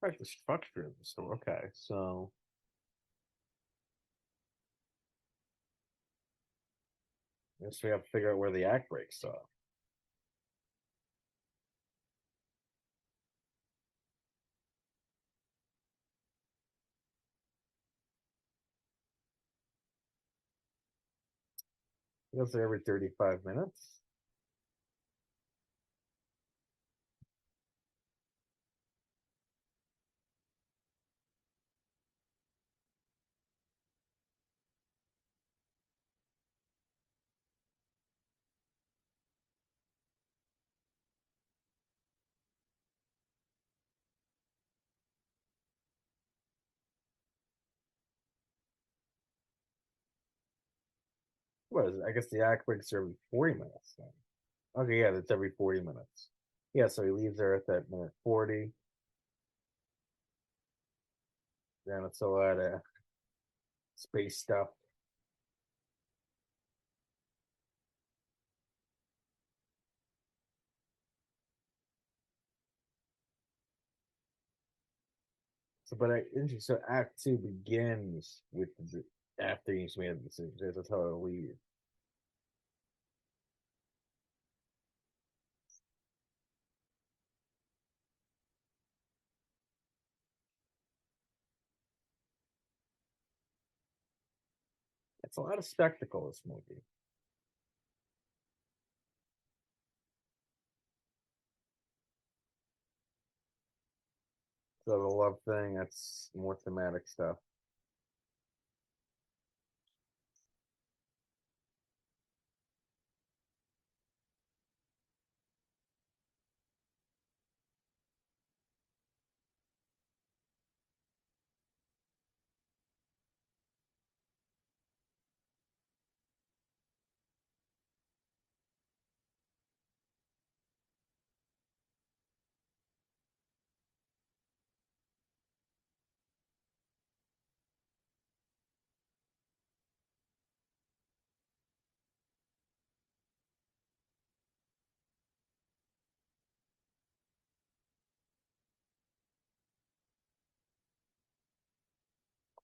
Like the structure of the story. Okay, so I guess we have to figure out where the act breaks off. I guess every 35 minutes. What is it? I guess the act breaks are every 40 minutes then. Okay, yeah, that's every 40 minutes. Yeah, so he leaves Earth at minute 40. Then it's a lot of space stuff. So, but I interesting. So Act Two begins with after he's made a decision. They tell her to leave. It's a lot of spectacle, this movie. So the love thing, that's more thematic stuff.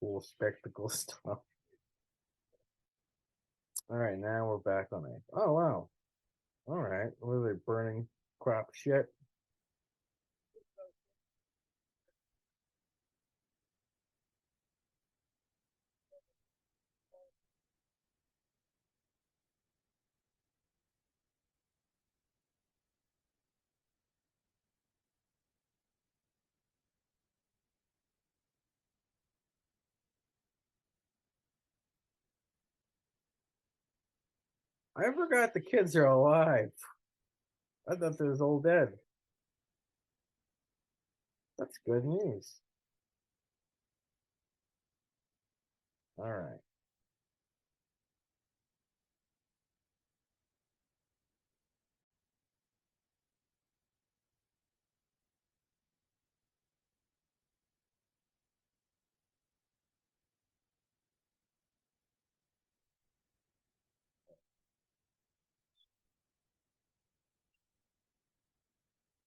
Cool spectacle stuff. All right, now we're back on it. Oh wow. All right. What are they burning crap shit? I forgot the kids are alive. I thought they was all dead. That's good news. All right.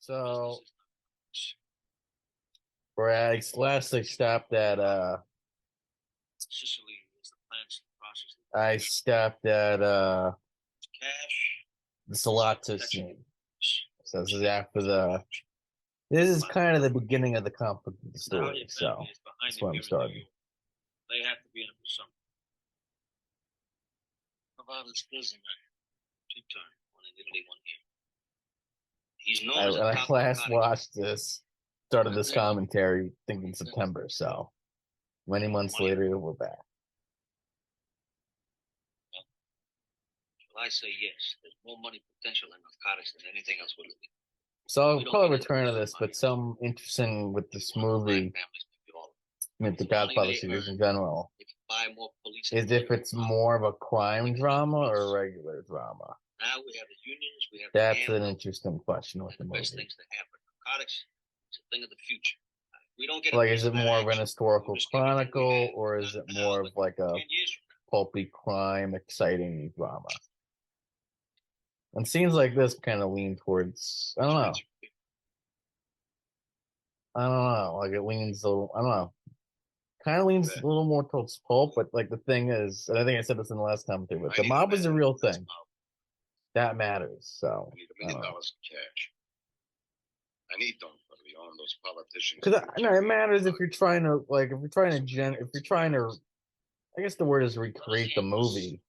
So Bragg's last they stopped at Sicily is the plant's process. I stopped at Cash. the Salato scene. So this is after this is kind of the beginning of the conflict of the story. So that's where I'm starting. They have to be in it for something. How about this prison man? Two time when they didn't leave one here. He's known as When I top last narcotic. watched this, started this commentary thinking September. So many months later, we're back. Well, I say yes. There's more money potential in narcotics than anything else we're looking. So I'll probably return to this, but some interesting with this movie, with the Godfather series in general, is if it's more of a crime drama or a regular drama. Now we have the unions, we have That's an interesting question with the best movie. things to happen. Narcotics is a thing of the future. We don't get Like, is it more of an historical chronicle, or is it more of like a 10 years from pulpy crime, exciting drama? And scenes like this kind of lean towards, I don't know. I don't know. Like it leans a little, I don't know. Kind of leans a little more towards pulp, but like the thing is, and I think I said this in the last commentary, but the mob is a real thing. That matters. So I need $1 million in cash. I need them for beyond those politicians. because it matters if you're trying to like if you're trying to I guess the word is recreate the movie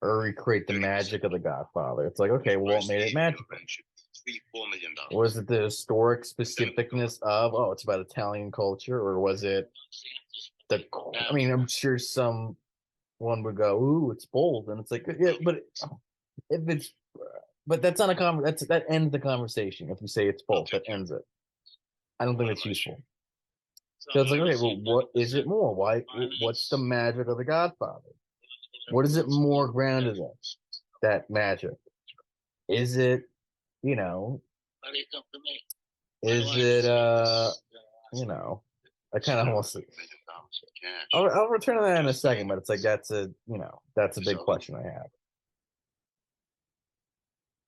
or recreate the magic of The Godfather. It's like, okay, well, what made it magical? $3-4 million. Was it the historic specificness of, oh, it's about Italian culture, or was it the? I mean, I'm sure someone would go, "Ooh, it's bold," and it's like, yeah, but if it's, but that's not a that ends the conversation. If you say it's bold, that ends it. I don't think it's useful. So it's like, okay, well, what is it more? Why? What's the magic of The Godfather? What is it more grounded in? That magic? Is it, you know, is it, you know, I kind of almost, I'll return to that in a second, but it's like, that's a big question I have.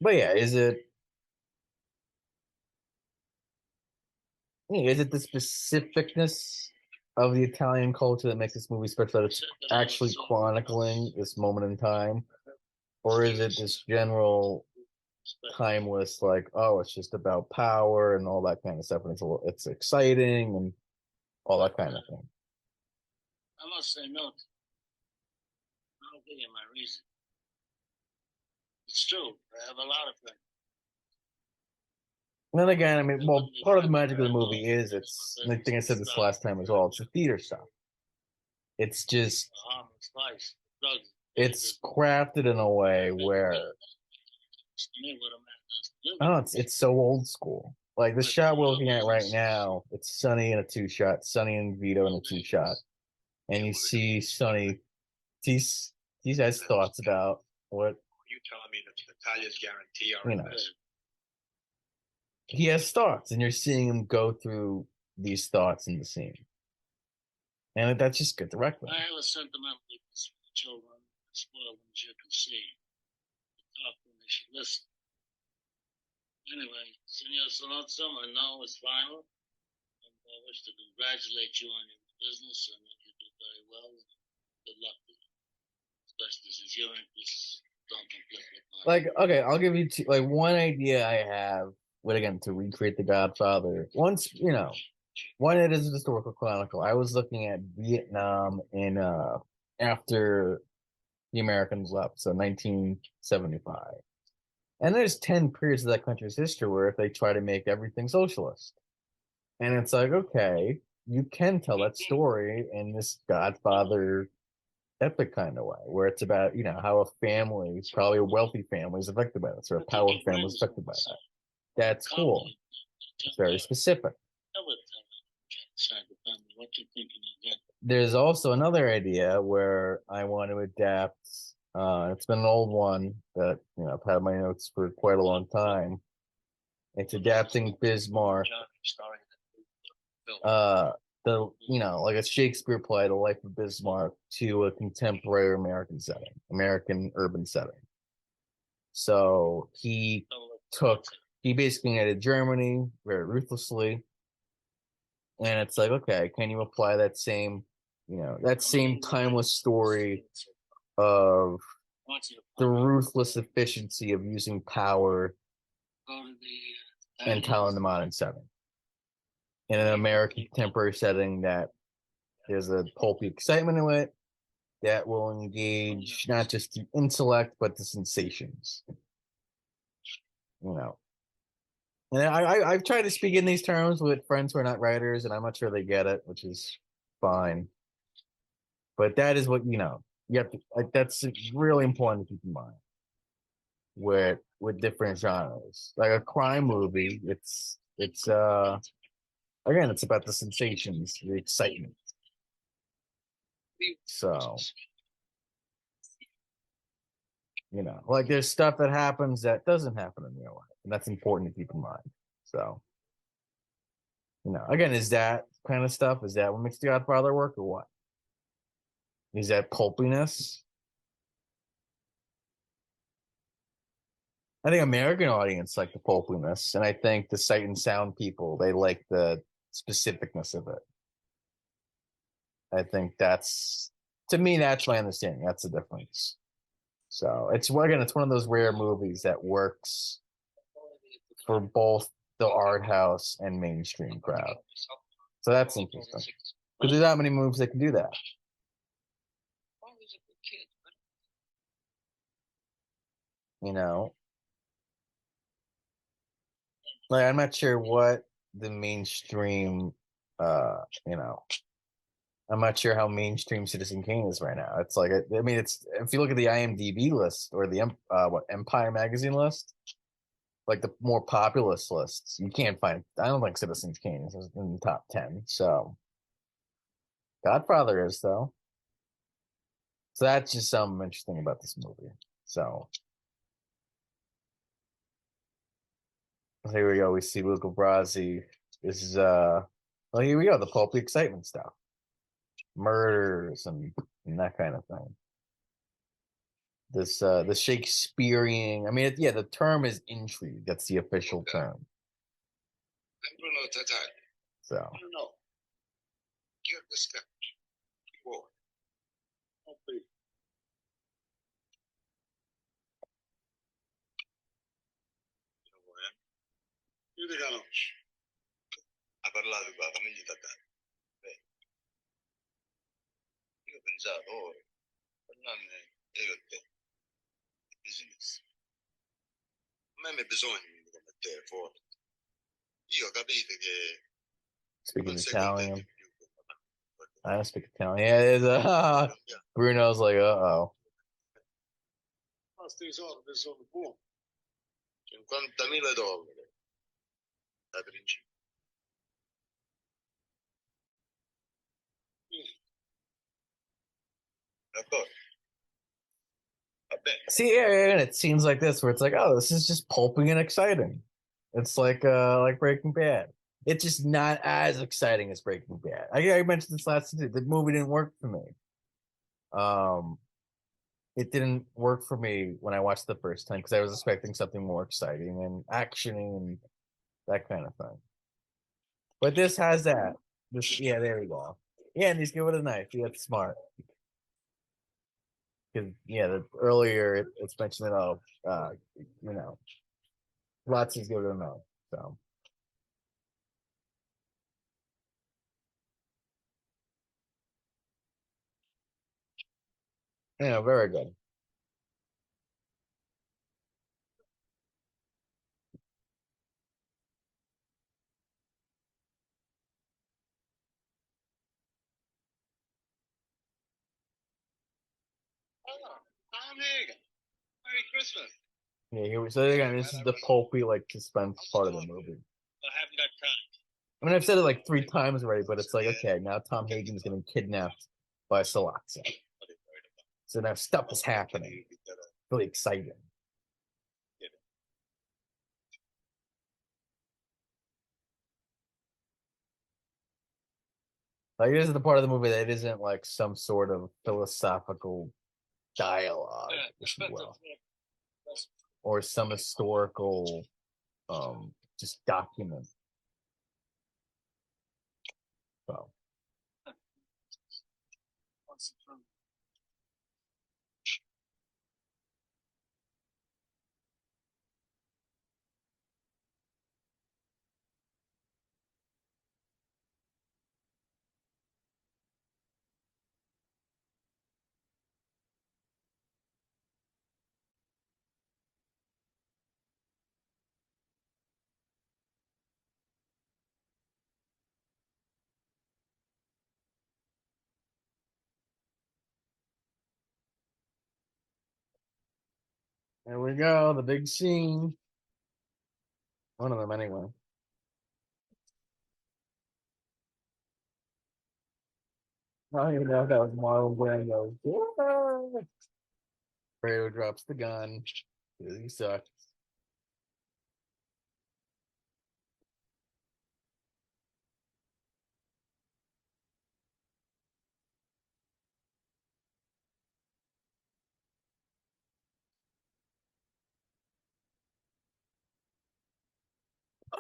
But yeah, is it the specificness of the Italian culture that makes this movie special? That it's actually chronicling this moment in time, or is it this general timeless, like, oh, it's just about power and all that kind of stuff, and it's exciting and all that kind of thing? I must say no. I'll give you my reason. It's true. I have a lot of things. And then again, I mean, well, part of the magic of the movie is and I think I said this last time as well, it's the theater stuff. It's just, it's crafted in a way where, I don't know, it's so old school. Like the shot we're looking at right now, it's Sonny in a two-shot, Sonny and Vito in a two-shot. And you see Sonny, he's has thoughts about what, You telling me that the Italians guarantee our you know, investment? he has thoughts, and you're seeing him go through these thoughts in the scene. And that's just good directly. I have a sentimental weakness for children, spoiled as you can see. Talk when they should listen. Anyway, Senor Salazzo, I know it's final, and I wish to congratulate you on your business, and that you do very well. Good luck to you, especially since your interests don't conflict with mine. Like, okay, I'll give you like one idea I have, but again, to recreate The Godfather. Once, one, it is a historical chronicle. I was looking at Vietnam in after the Americans left, so 1975. And there's 10 periods of that country's history where if they try to make everything socialist. And it's like, okay, you can tell that story in this Godfather epic kind of way, where it's about, how a family, probably a wealthy family, is affected by that, or a powerful family is affected by that. That's cool. It's very specific. What you thinking again? There's also another idea where I want to adapt. It's been an old one that I've had my notes for quite a long time. It's adapting Bismarck, like a Shakespeare play, The Life of Bismarck, to a contemporary American setting, American urban setting. So he basically added Germany very ruthlessly. And it's like, okay, can you apply that same timeless story of the ruthless efficiency of using power and tell in the modern setting? In an American contemporary setting that there's a pulpy excitement in it that will engage not just the intellect, but the sensations. And I've tried to speak in these terms with friends who are not writers, and I'm not sure they get it, which is fine. But that is what you have to, like, that's really important to keep in mind with different genres. Like a crime movie, it's again, it's about the sensations, the excitement. So like there's stuff that happens that doesn't happen in real life, and that's important to keep in mind. So again, is that kind of stuff, is that what makes The Godfather work, or what? Is that pulpiness? I think American audience like the pulpiness, and I think the sight and sound people, they like the specificness of it. I think to me, that's my understanding. That's the difference. So it's one of those rare movies that works for both the art house and mainstream crowd. So that's interesting. Because there's not many movies that can do that. Like I'm not sure what the mainstream I'm not sure how mainstream Citizen Kane is right now. It's like, I mean, it's, if you look at the IMDb list or the Empire magazine list, like the more populous lists, you can't find. I don't think Citizen Kane is in the top 10. So Godfather is though. So that's just something interesting about this movie. So here we go. We see Luca Brasi. This is well, here we go. The pulpy excitement stuff. Murders and that kind of thing. This the Shakespearean. I mean, the term is intrigue. That's the official term. So Get the scotch. Boy. Io ti conosci. Ha parlato con la famiglia italiana. Io ho pensato, per l'anno io e te, business. A me mi bisogna come te, forte. Io ho capito che Speaking non sei Italian. contento più. I don't speak Italian. Yeah, it is. Bruno's like, uh-oh. Questi soldi sono buoni. $50.000 da principio. D'accordo? Va bene. See, yeah, and it seems like this, where it's like, oh, this is just pulping and exciting. It's like Breaking Bad. It's just not as exciting as Breaking Bad. I mentioned this last time. The movie didn't work for me. It didn't work for me when I watched the first time because I was expecting something more exciting and actioning and that kind of thing. But this has that. This, yeah, there we go. Yeah, and he's good with a knife. Yeah, that's smart. Because earlier it's mentioned that you know, lots is good with a knife. So yeah, very good. Merry Christmas. Yeah, so again, this is the pulpy like suspense part of the movie. I haven't got time. I mean, I've said it like 3 times already, but it's like, okay, now Tom Hagen's getting kidnapped by Salazar. So now stuff is happening. Really exciting. Like this is the part of the movie that isn't like some sort of philosophical dialogue, if you will, or some historical just document. So there we go, the big scene. One of them, anyway. I don't even know if that was Marlon Brando. Fredo drops the gun. He sucks.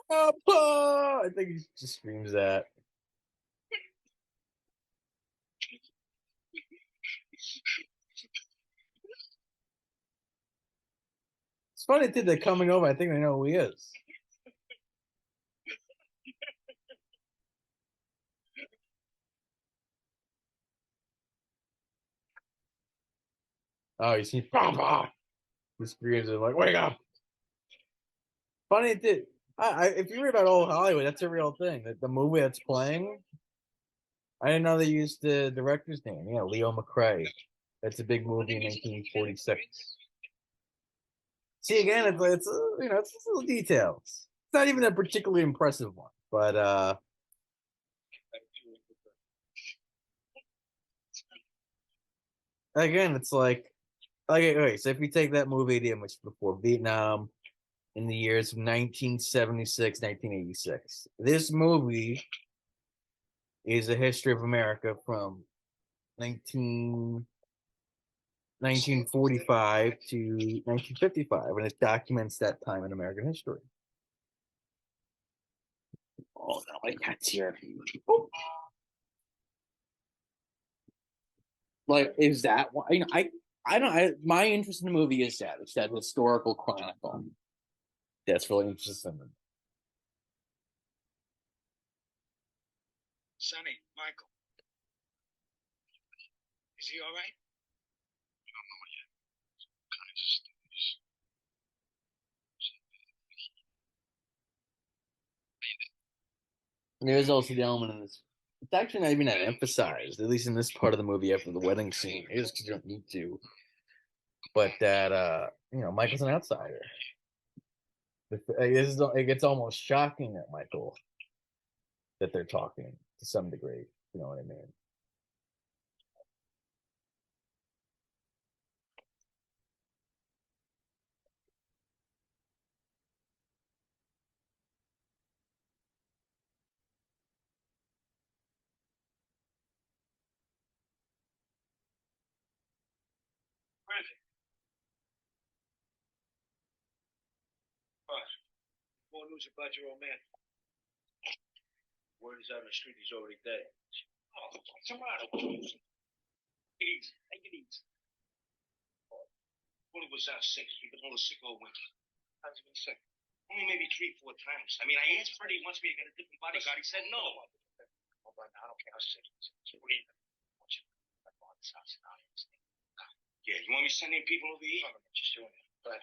Papa! I think he just screams that. It's funny too. They're coming over. I think they know who he is. Oh, you see, Papa! He screams and like, wake up! Funny too. If you read about old Hollywood, that's a real thing. That the movie that's playing, I didn't know they used the director's name. Yeah, Leo McRae. That's a big movie in 1946. See again, it's it's little details. It's not even a particularly impressive one, but again, it's like okay. So if you take that movie idea much before Vietnam in the years of 1976, 1986, this movie is a history of America from 1945 to 1955, and it documents that time in American history. Oh, no, my cat's here. Oh. Like, is that why? You know, I don't. My interest in the movie is that it's that historical chronicle. That's really interesting. Sonny, Michael. Is he all right? And there's also the element in this. It's actually not even that emphasized, at least in this part of the movie after the wedding scene. It is because you don't need to. But that Michael's an outsider. It gets almost shocking at Michael that they're talking to some degree. You know what I mean? Where is he? What? More news about your old man. Word is out on the street, he's already dead. Oh, what's the matter? Take it easy. Take it easy. Willie was out sick. He's been holding sick all winter. How's he been sick? Only maybe 3-4 times. I mean, I asked Freddie once me to get a different bodyguard. He said no. Oh, but I don't care how sick he is. What do you think? I want you to my father's house and I'll understand. Yeah, you want me sending people over here? No, just doing it. But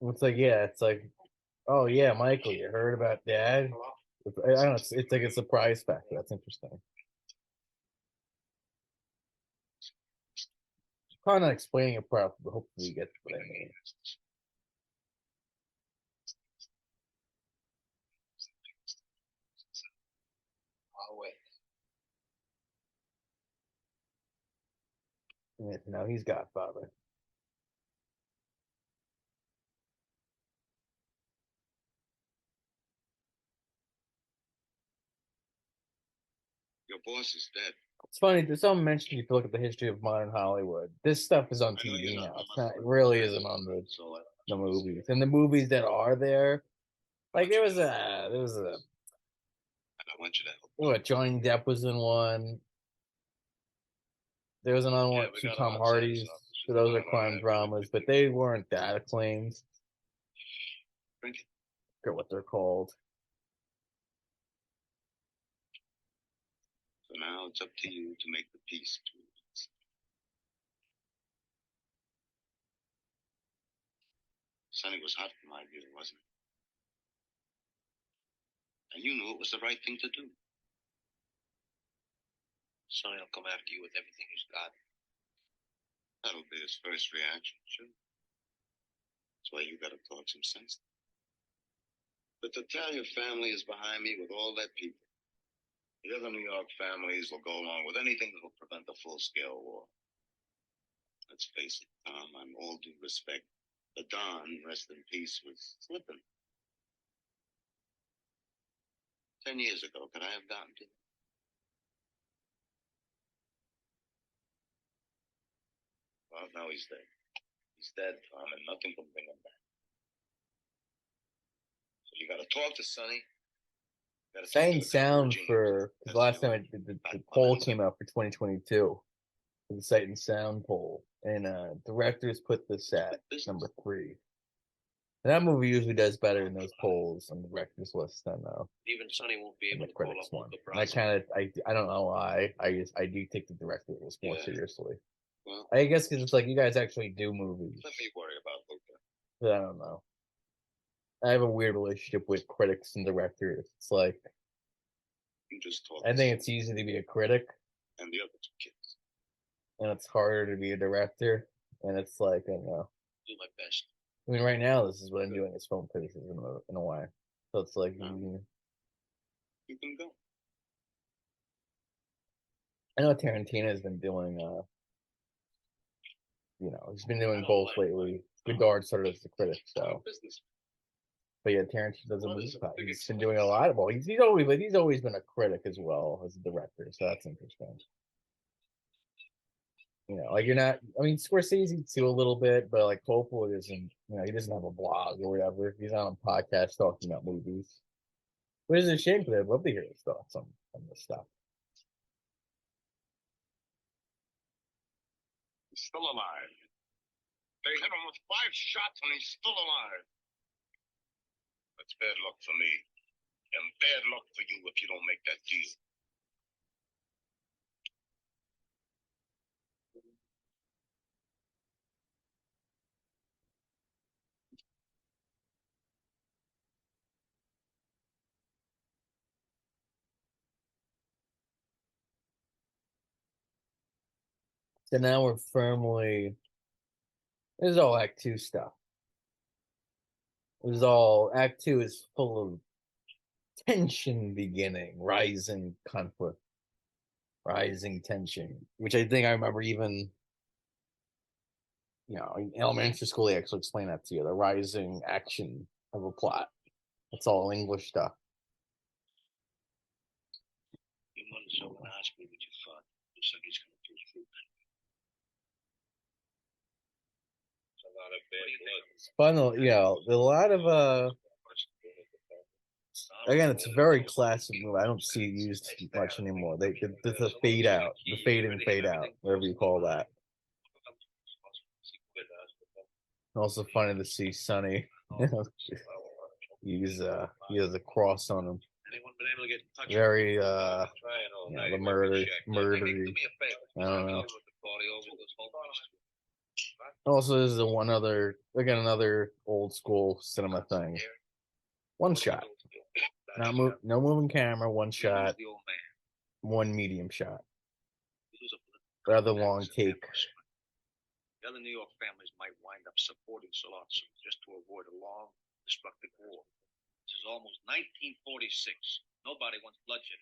It's like, yeah, it's like, oh yeah, Michael, you heard about Dad? I don't know, it's like a surprise factor. That's interesting. Probably not explaining it properly, but hopefully you get what I mean. I'll wait. Yeah, now he's Godfather. Your boss is dead. It's funny. There's some mention if you look at the history of modern Hollywood. This stuff is on TV now. It's not. It really isn't on the movies. And the movies that are there, like there was a And I want you to help. what Johnny Depp was in one. There was another one, two Tom Hardys. So those are crime dramas, but they weren't that acclaimed. Drink it. I forget what they're called. So now it's up to you to make the peace between us. Sonny was hot for my view, wasn't it? And you knew it was the right thing to do. Sonny will come after you with everything he's got. That'll be his first reaction, sure. That's why you gotta talk some sense. But to tell your family is behind me with all that people. The other New York families will go along with anything that will prevent a full-scale war. Let's face it, Tom, on all due respect, the Don, rest in peace, was slipping. 10 years ago, could I have gotten to him? Well, now he's dead. He's dead, Tom, and nothing can bring him back. So you gotta talk to Sonny. Same sound for the last time the poll came out for 2022, for the Sight and Sound poll, and directors put this at number 3. And that movie usually does better in those polls on the directors list than even Sonny won't be able the to call critics up one. the And I don't know why. I do take the director list more Yeah. seriously. Well, I guess because it's like you guys actually do movies. let me worry about Luca. But I don't know. I have a weird relationship with critics and directors. It's like You just talk. I think it's easy to be a critic, And the other 2 kids. and it's harder to be a director. And it's like I don't know. Do my best. I mean, right now this is what I'm doing is film criticism in a way. So it's like You can go. I know Tarantino has been doing he's been doing both lately. Godard started as the critic, so Business. but yeah, Tarantino doesn't move that. He's been doing a lot of well, he's always been a critic as well as a director, so that's interesting. You know, like you're not. I mean, Scorsese too a little bit, but like Coppola isn't. You know, he doesn't have a blog or whatever. He's not on a podcast talking about movies. Which is a shame because I'd love to hear his thoughts on this stuff. He's still alive. They hit him with 5 shots and he's still alive. That's bad luck for me. And bad luck for you if you don't make that deal. So now we're firmly. This is all Act Two stuff. This is all Act Two is full of tension beginning, rising conflict, rising tension, which I think I remember even, you know, in elementary school they actually explain that to you, the rising action of a plot. It's all English stuff. Your mother's over in the hospital with your father. Looks like he's going to pull through. It's a lot of bad blood. It's fun, you know, there's a lot of again, it's a very classic movie. I don't see it used much anymore. The fade out, the fade in, fade out, whatever you call that. Also funny to see Sonny. He has a cross on him. Very you know, the murdery. I don't know. Also, this is another old school cinema thing. One shot. No moving camera, one shot, one medium shot. Rather long take. The other New York families might wind up supporting Solazzo just to avoid a long, destructive war. This is almost 1946. Nobody wants bloodshed.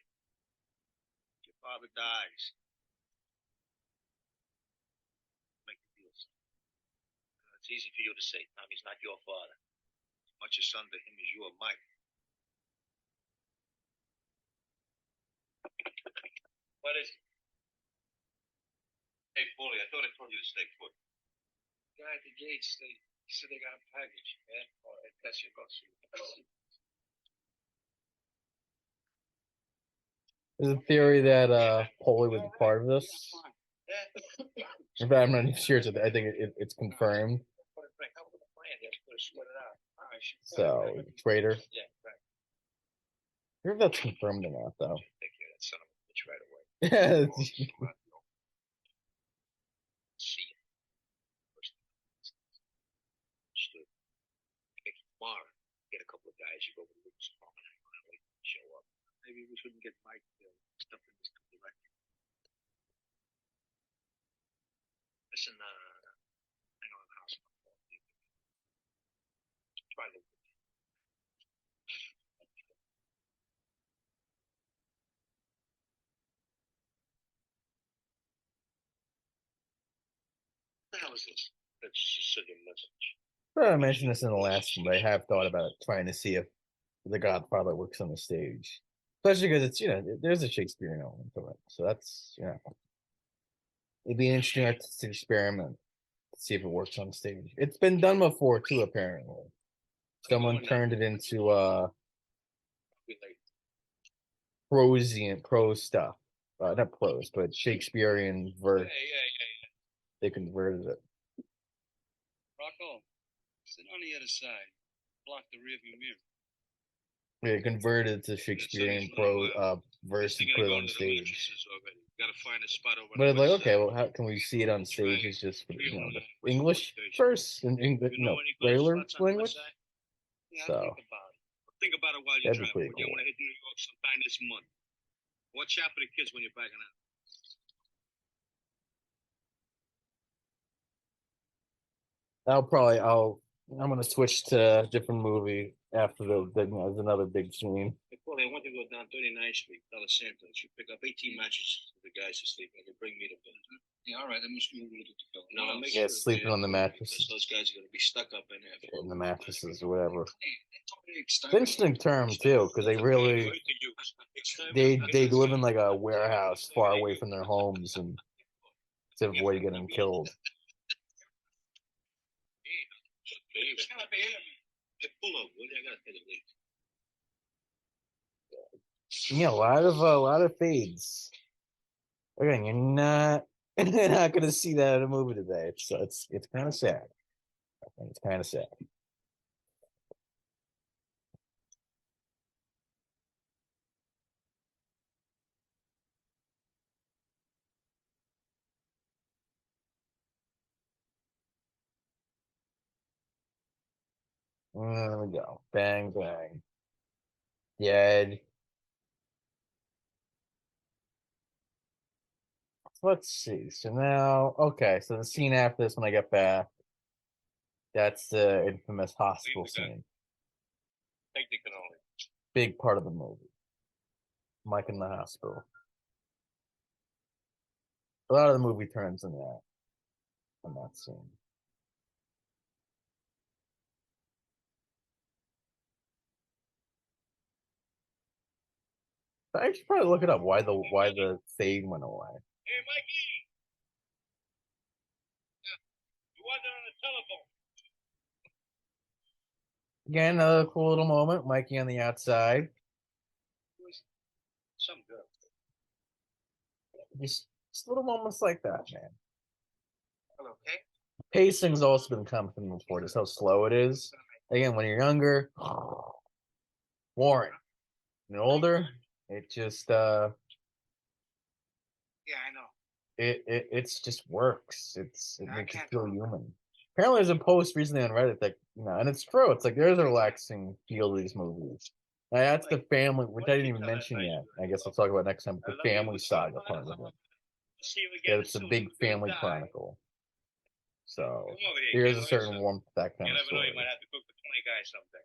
Your father dies. Make the deal. It's easy for you to say, Tommy's not your father. As much a son to him as you or Mike. What is it? Hey, Paulie, I thought I told you to stay put. The guy at the gate said they got a package. Yeah? Oh, that's your boss. There's a theory that Paulie was a part of this. In fact, I'm not even sure. I think it's confirmed. So, traitor. Yeah, right. I wonder if that's confirmed or not, though. Take care of that son of a bitch right away. Yeah. See you. Understood. Make tomorrow. Get a couple of guys. You go to Luke's apartment. Show up. Maybe we shouldn't get Mike stuff in this direction. Listen, hang on the house. Try to. What the hell is this? That's a Sicilian message. Well, I mentioned this in the last one, but I have thought about trying to see if The Godfather works on the stage. Especially because it's, you know, there's a Shakespearean element to it. So that's, you know, it'd be an interesting artistic experiment to see if it works on stage. It's been done before, too, apparently. Someone turned it into prose stuff. Not prose, but Shakespearean verse. They converted it. Rocco, sit on the other side. Block the rearview mirror. They converted to Shakespearean verse and put it on stage. But it's like, okay, well, how can we see it on stage? It's just, you know, the English verse and English, no, regular English. So Think about it while you're traveling. You want to hit New York sometime this month. Watch out for the kids when you're backing out. I'm gonna switch to a different movie after there's another big scene. Hey, Paulie, I want to go down 39th Street, Palo Santo. You pick up 18 mattresses for the guys to sleep and bring me the bed. Yeah, all right. That must be a little bit to go. No, make sure sleeping on the mattresses. Those guys are going to be stuck up in there. In the mattresses or whatever. It's an interesting term too, because they really they live in like a warehouse far away from their homes, and to avoid getting killed. Yeah, a lot of fades. Again, you're not gonna see that in a movie today. It's kind of sad. I think it's kind of sad. There we go. Bang bang. Dead. Let's see. So now, okay. So the scene after this, when I get back, that's the infamous hospital scene. Big part of the movie. Mike in the hospital. A lot of the movie turns in that scene. I should probably look it up. Why the fade went away? Hey, Mikey! You wasn't on the telephone. Again, another cool little moment. Mikey on the outside. Some girl. Just little moments like that, man. Hello, okay? Pacing's also been coming before, just how slow it is. Again, when you're younger, boring. When you're older, it just Yeah, I know. it's just works. It makes you feel human. Apparently, there's a post recently on Reddit that and it's true. It's like there's a relaxing feel to these movies. Now, that's the family, which I didn't even mention yet. I guess I'll talk about next time. The family saga part of it. Yeah, it's a big family chronicle. So there's a certain warmth to that kind of story. You might have to cook for 20 guys someday.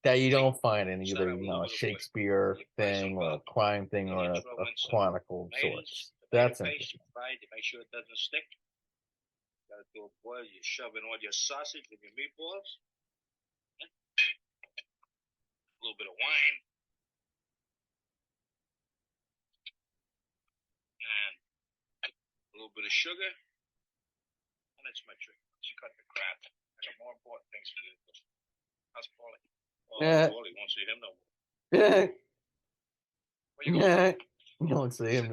That you don't find in either a Shakespeare thing or a crime thing or a chronicle of sorts. That's interesting. Fried to make sure it doesn't stick. Gotta do a boil. You shove in all your sausage and your meatballs. A little bit of wine. And a little bit of sugar. And that's my trick. She cut the crap. I got more important things to do. How's Paulie? Oh, Paulie won't see him no more. Where you going? You don't see him.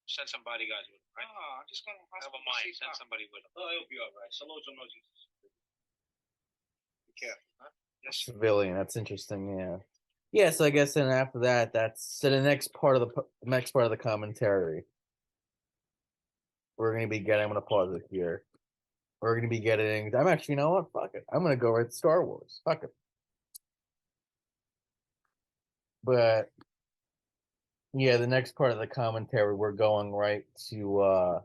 Send some bodyguards with him, right? Oh, I'm just going to never mind. Send somebody with him. Oh, he'll be all right. Saludos and noses. Be careful, huh? Yes, Civilian. That's interesting. Yeah. Yeah. So I guess then after that, that's the next part of the commentary. We're gonna be getting. I'm gonna pause it here. We're gonna be getting. I'm actually. You know what? Fuck it. I'm gonna go right to Star Wars. Fuck it. But yeah, the next part of the commentary, we're going right to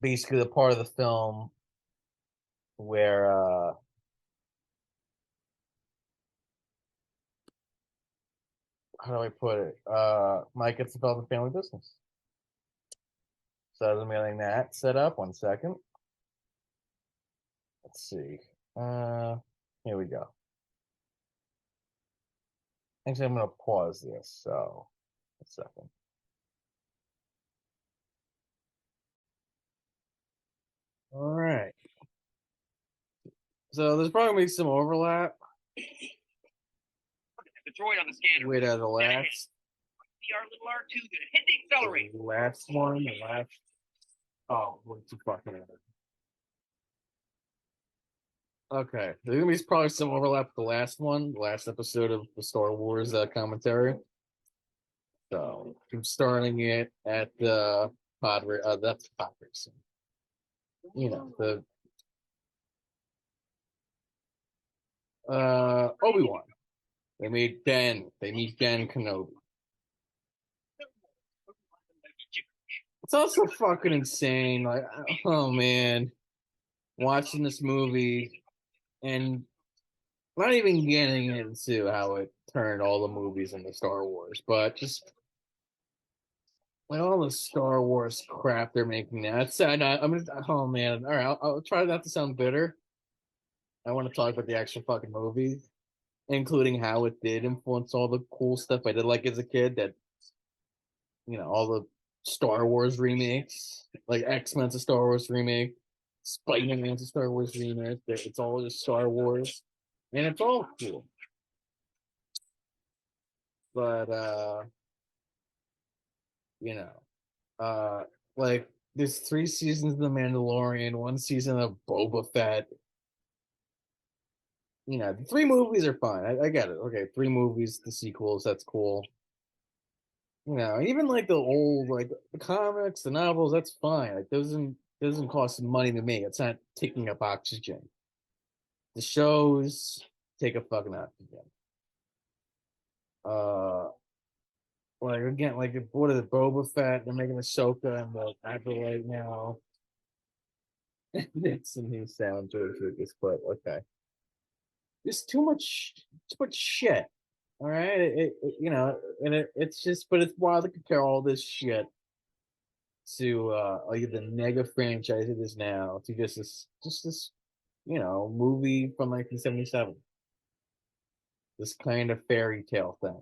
basically the part of the film where how do I put it? Mike gets involved in family business. So I'm getting that set up. 1 second. Let's see. Here we go. Actually, I'm gonna pause this. So 1 second. All right. So there's probably gonna be some overlap the droid on the scanner. with the last. See our little R2 gonna hit the accelerator. The last one. The last. Oh, what's the fucking other? Okay, there's gonna be probably some overlap with the last one, the last episode of the Star Wars commentary. So I'm starting it at the that's pod racing. The Obi-Wan. They meet Dan Kenobi. It's also fucking insane. Like, oh man, watching this movie and not even getting into how it turned all the movies into Star Wars, but just like all the Star Wars crap they're making now. It's sad. Oh man. All right, I'll try not to sound bitter. I want to talk about the actual fucking movie, including how it did influence all the cool stuff I did like as a kid. That all the Star Wars remakes, like X-Men's a Star Wars remake, Spider-Man's a Star Wars remake. It's all just Star Wars, and it's all cool. But you know, like there's 3 seasons of The Mandalorian, 1 season of Boba Fett. You know, the 3 movies are fine. I get it. Okay, 3 movies, the sequels, that's cool. You know, even like the old, like the comics, the novels, that's fine. Like doesn't cost money to me. It's not taking up oxygen. The shows take a fucking oxygen. Uh, like again, like what is it, Boba Fett? They're making Ahsoka and the actor right now. It's a new sound to this, but okay. There's too much shit. All right, you know, and it's just, but it's wild to compare all this shit to like the mega franchise it is now to just this, you know, movie from 1977. This kind of fairy tale thing.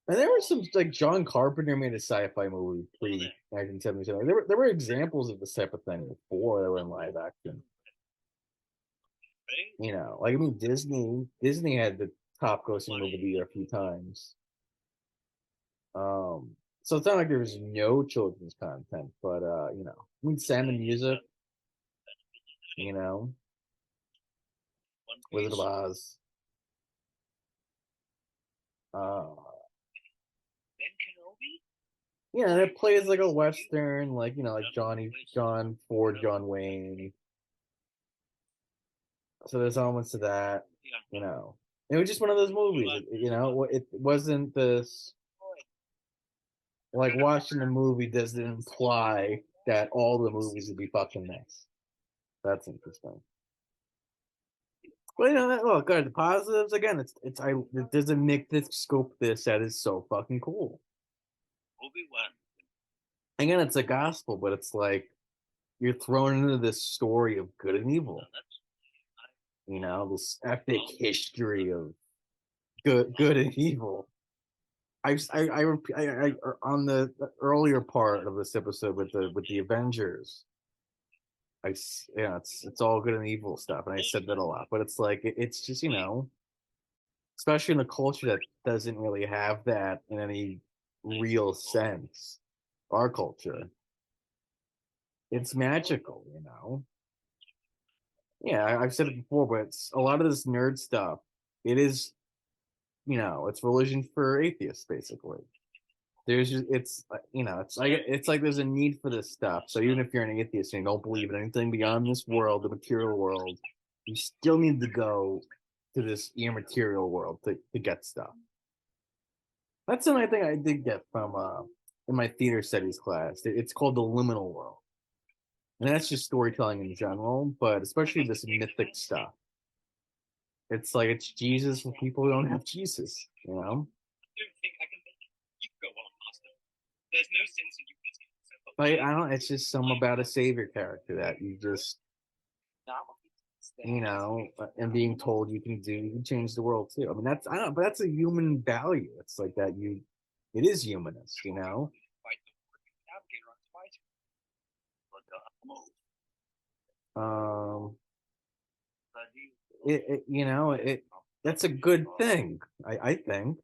And there were some like John Carpenter made a sci-fi movie pre 1977. There were examples of this type of thing before they were in live action. You know, like I mean Disney had the top grossing movie of the year a few times. So it's not like there was no children's content, but you know, I mean Sound of Music, you know, Wizard of Oz. You know, it plays like a western, like you know, like John Ford, John Wayne. So there's elements to that, you know. It was just one of those movies, you know. It wasn't this like watching the movie doesn't imply that all the movies would be fucking nice. That's interesting. Well, you know, look, good. The positives again. There's a mythic scope. This that is so fucking cool. Again, it's a gospel, but it's like you're thrown into this story of good and evil. You know, this epic history of good and evil. I on the earlier part of this episode with the Avengers. Yeah, it's all good and evil stuff, and I said that a lot. But it's like it's just, you know, especially in a culture that doesn't really have that in any real sense. Our culture, it's magical, you know. Yeah, I've said it before, but it's a lot of this nerd stuff. It is, you know, it's religion for atheists, basically. There's just, it's you know, it's like there's a need for this stuff. So even if you're an atheist and you don't believe in anything beyond this world, the material world, you still need to go to this immaterial world to get stuff. That's another thing I did get from in my theater studies class. It's called the liminal world, and that's just storytelling in general, but especially this mythic stuff. It's like it's Jesus for people who don't have Jesus, you know. There's no sense in you. Like, I don't. It's just some about a savior character that you just, you know, and being told you can change the world too. I mean, that's I don't. But that's a human value. It's like that. It is humanist, you know. You know, that's a good thing. I think.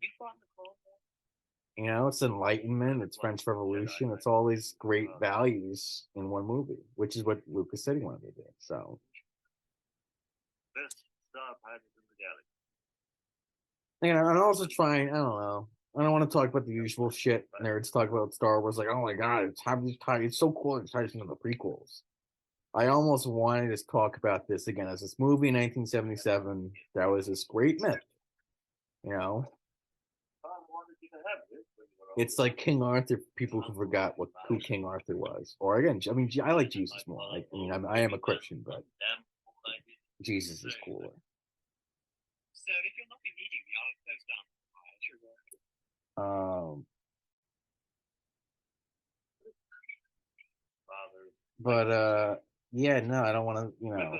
You know, it's enlightenment, it's French Revolution, it's all these great values in one movie, which is what Lucas said he wanted to do. So, and I'm also trying. I don't know. I don't want to talk about the usual shit nerds talk about Star Wars. Like, oh my god, it's so cool. It ties into the prequels. I almost wanted to talk about this again as this movie in 1977 that was this great myth. You know, it's like King Arthur. People who forgot who King Arthur was, or again, I mean, I like Jesus more. Like, I mean, I am a Christian, but Jesus is cooler. So if you'll not be meeting me, I'll close down. But yeah, no, I don't want to. You know,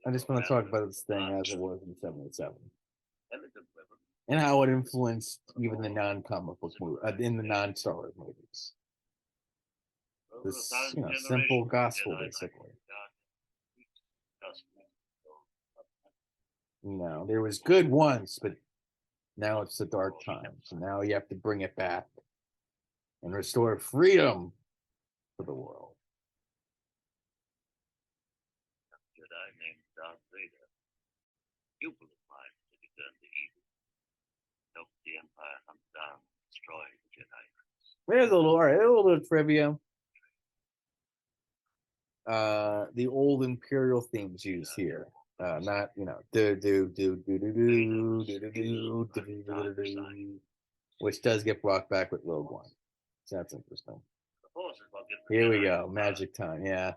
I just want to talk about this thing as it was in '77. and how it influenced even the non-comic book movie, in the non-Star Wars movies. This, simple gospel, basically. There was good once, but now it's the dark times. And now you have to bring it back and restore freedom to the world. Jedi named Darth Vader, pupil of mine to defend the evil, help the Empire hunt down and destroy the Jedi. There's a little bit of trivia. The old Imperial themes used here. Not which does get brought back with Rogue One. So that's interesting. Here we go, magic time. Yeah,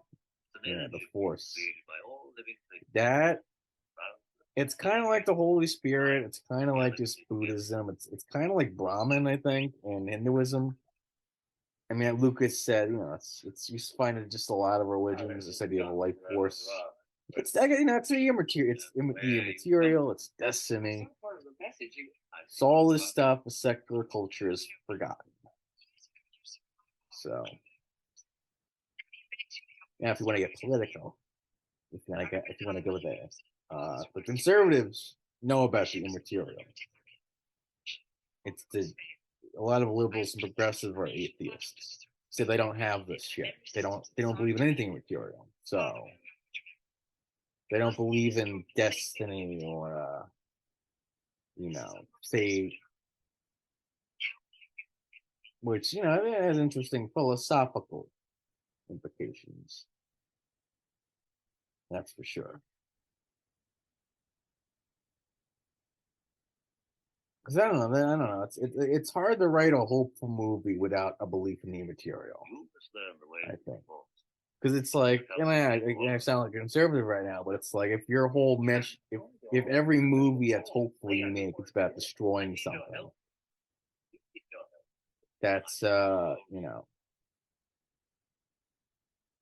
the Force. That it's kind of like the Holy Spirit. It's kind of like just Buddhism. It's kind of like Brahmin, I think, and Hinduism. I mean, Lucas said, it's you find it just a lot of religions. This idea of a life force. It's it's immaterial. It's immaterial. It's destiny. So all this stuff, the secular culture is forgotten. So, if you want to get political, if you want to go there, the conservatives know about the immaterial. A lot of liberals and progressives are atheists. So they don't have this shit. They don't believe in anything material. So they don't believe in destiny or fate. Which, has interesting philosophical implications. That's for sure. Because I don't know. It's hard to write a hopeful movie without a belief in the material. I think. Because it's like, I sound like a conservative right now, but it's like if your whole if every movie that's hopeful you make, it's about destroying something. That's I'm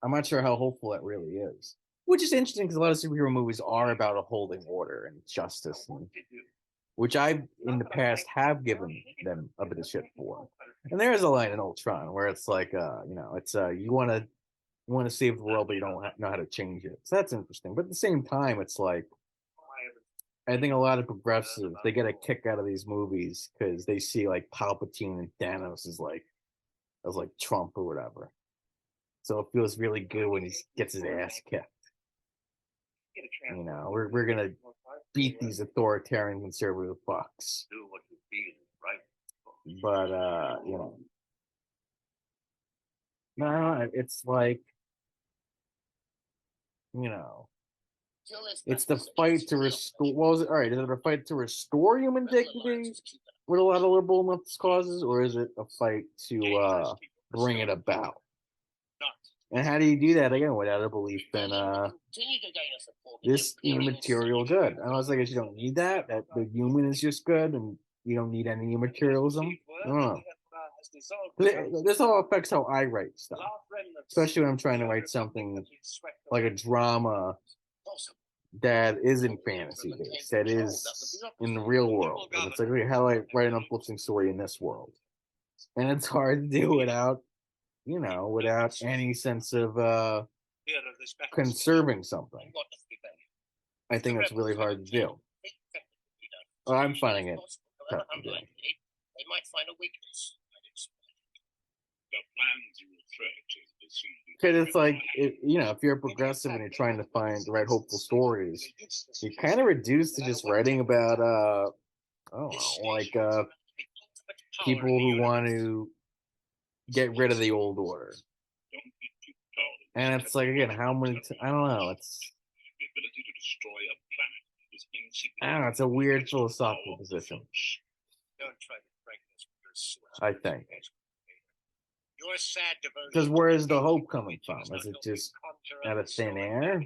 not sure how hopeful that really is. Which is interesting because a lot of superhero movies are about upholding order and justice, which I, in the past, have given them a bit of shit for. And there is a line in Ultron where it's like, you want to save the world, but you don't know how to change it. So that's interesting. But at the same time, it's like, I think a lot of progressives, they get a kick out of these movies because they see like Palpatine and Thanos as like Trump or whatever. So it feels really good when he gets his ass kicked. We're gonna beat these authoritarian conservative fucks. But no, it's like it's the fight to restore. What was it? All right, is it a fight to restore human dignity with a lot of liberal left causes, or is it a fight to bring it about? And how do you do that again without a belief in this immaterial good? I was like, you don't need that. That the human is just good, and you don't need any materialism. I don't know. This all affects how I write stuff, especially when I'm trying to write something like a drama that isn't fantasy based, that is in the real world. And it's like, okay, how do I write an uplifting story in this world? And it's hard to do without any sense of conserving something. I think it's really hard to do. I'm finding it tough to do. They might find a weakness. Because it's like, if you're a progressive and you're trying to find the right hopeful stories, you're kind of reduced to just writing about, people who want to get rid of the old order. And it's like, again, how many, I don't know, it's it's a weird philosophical position. I think. Because where is the hope coming from? Is it just out of thin air?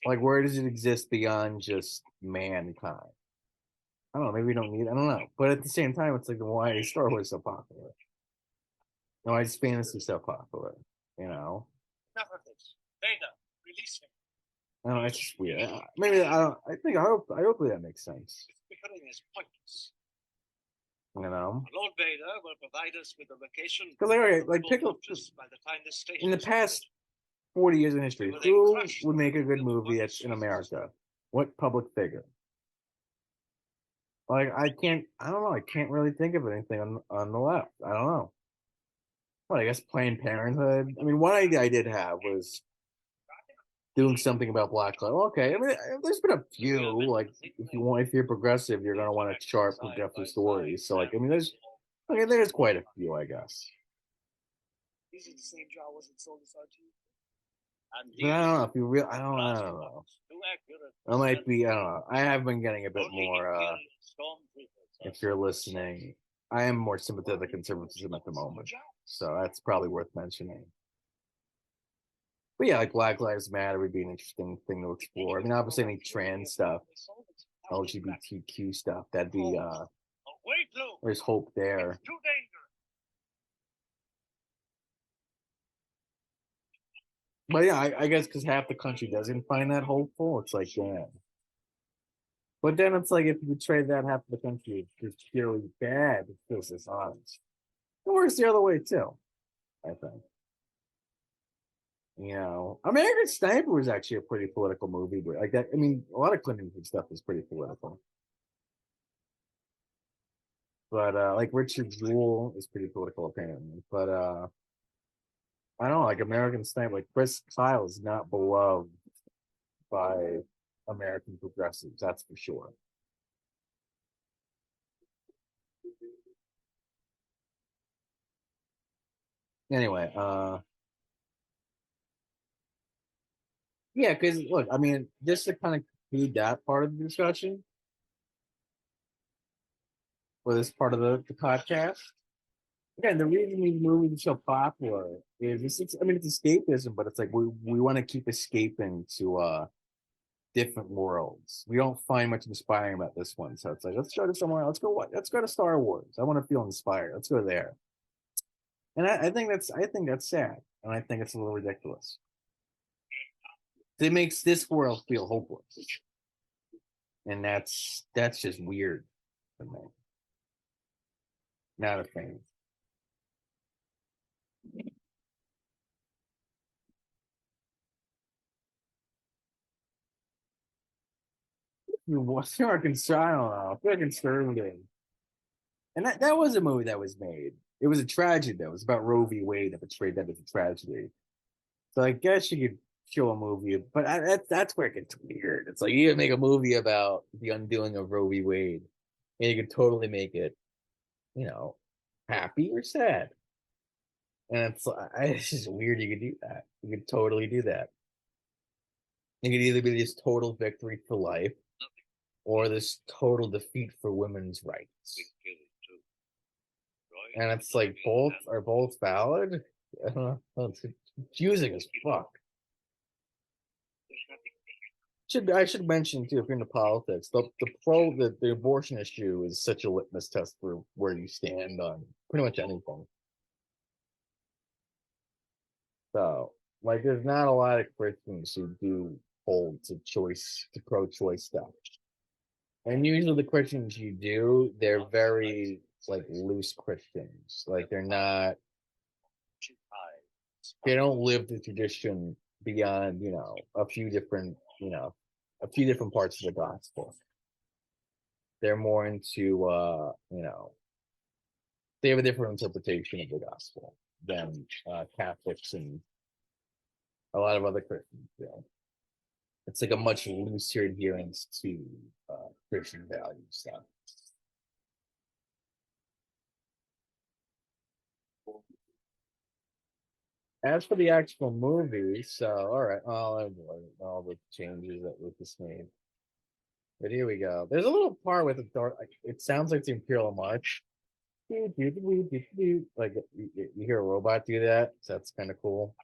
Like, where does it exist beyond just mankind? I don't know. Maybe we don't need. I don't know. But at the same time, it's like, why is Star Wars so popular? Why is fantasy so popular? Enough of this. Vader, release him. I don't know, it's just weird. Maybe I don't. I hope that makes sense. Bickering is pointless. You know, Lord Vader will provide us with a location. because like pick up by the time this station in the is past 40 years in history, Well, they who crushed would make a good the movie that's in America? What public figure? Like I don't know. I can't really think of anything on the left. I don't know. Well, I guess Planned Parenthood. I mean, one idea I did have was doing something about Black lives. Okay, I mean, there's been a few. Like, if you're progressive, you're gonna want to chart progressive stories. So, like, I mean, there's quite a few, I guess. These are the same Jawas that sold us our team. But I don't know if you real. I don't know. I might be. I don't know. I have been getting a bit more. If you're listening, I am more sympathetic to conservatism at the moment, so that's probably worth mentioning. But yeah, like Black Lives Matter would be an interesting thing to explore. I mean, obviously, any trans stuff, LGBTQ stuff, that'd be there's hope there. But yeah, I guess because half the country doesn't find that hopeful, it's like, damn. But then it's like if you trade that half of the country is purely bad, it feels dishonest. It works the other way too, I think. You know, American Sniper was actually a pretty political movie, but like that, I mean, a lot of Clinton stuff is pretty political. But like Richard Jewell is pretty political apparently. But I don't know, like American Sniper, like Chris Kyle is not beloved by American progressives, that's for sure. Anyway, yeah, because look, I mean, just to kind of conclude that part of the discussion, or this part of the podcast. Again, the reason these movies are so popular is I mean, it's escapism, but it's like we want to keep escaping to different worlds. We don't find much inspiring about this one, so it's like let's go to somewhere. Let's go to Star Wars. I want to feel inspired. Let's go there. And I think that's sad, and I think it's a little ridiculous. It makes this world feel hopeless, and that's just weird for me. Not a fan. You're concerned. I don't know. I feel conservative. And that was a movie that was made. It was a tragedy, though. It was about Roe v. Wade that portrayed that as a tragedy. So I guess you could show a movie, but that's where it gets weird. It's like you can make a movie about the undoing of Roe v. Wade, and you could totally make it, you know, happy or sad. And it's just weird. You could do that. You could totally do that. It could either be this total victory for life, or this total defeat for women's rights. And it's like both valid. It's confusing as fuck. I should mention too, if you're into politics, the abortion issue is such a litmus test for where you stand on pretty much anything. So, like, there's not a lot of Christians who do hold to pro-choice stuff, and usually the Christians you do, they're very like loose Christians. Like they don't live the tradition beyond, a few different, parts of the gospel. They're more into, they have a different interpretation of the gospel than Catholics and a lot of other Christians do. It's like a much looser adherence to Christian values stuff. As for the actual movie, so all right, all the changes that Lucas made. But here we go. There's a little part with the dark. It sounds like the Imperial March. Like you hear a robot do that, so that's kind of cool.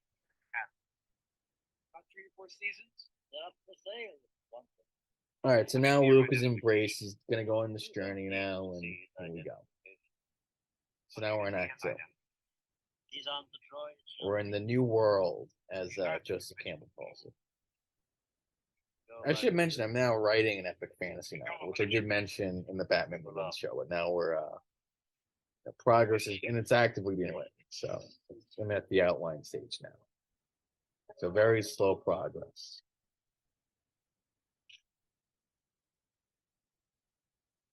About 3 or 4 seasons. All right, so now Luke is embraced. He's gonna go on this journey now, and here we go. So now we're in Act 2. He's on the droid. We're in the new world, as Joseph Campbell calls it. I should mention I'm now writing an epic fantasy novel, which I did mention in the Batman Begins show, but now we're the progress is and it's actively being written. So I'm at the outline stage now. So very slow progress.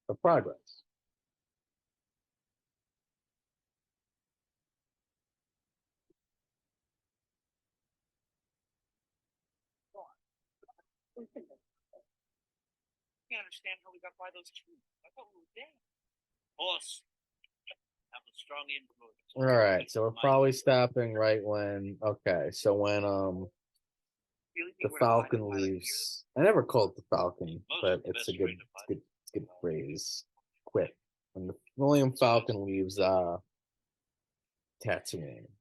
But progress. I can't understand how we got by those two. I thought we were dead. Boss, have a strong influence. All right, so we're probably stopping right when so when the Falcon leaves. I never call it the Falcon, but it's a good phrase. Quick. When the William Falcon leaves Tatooine.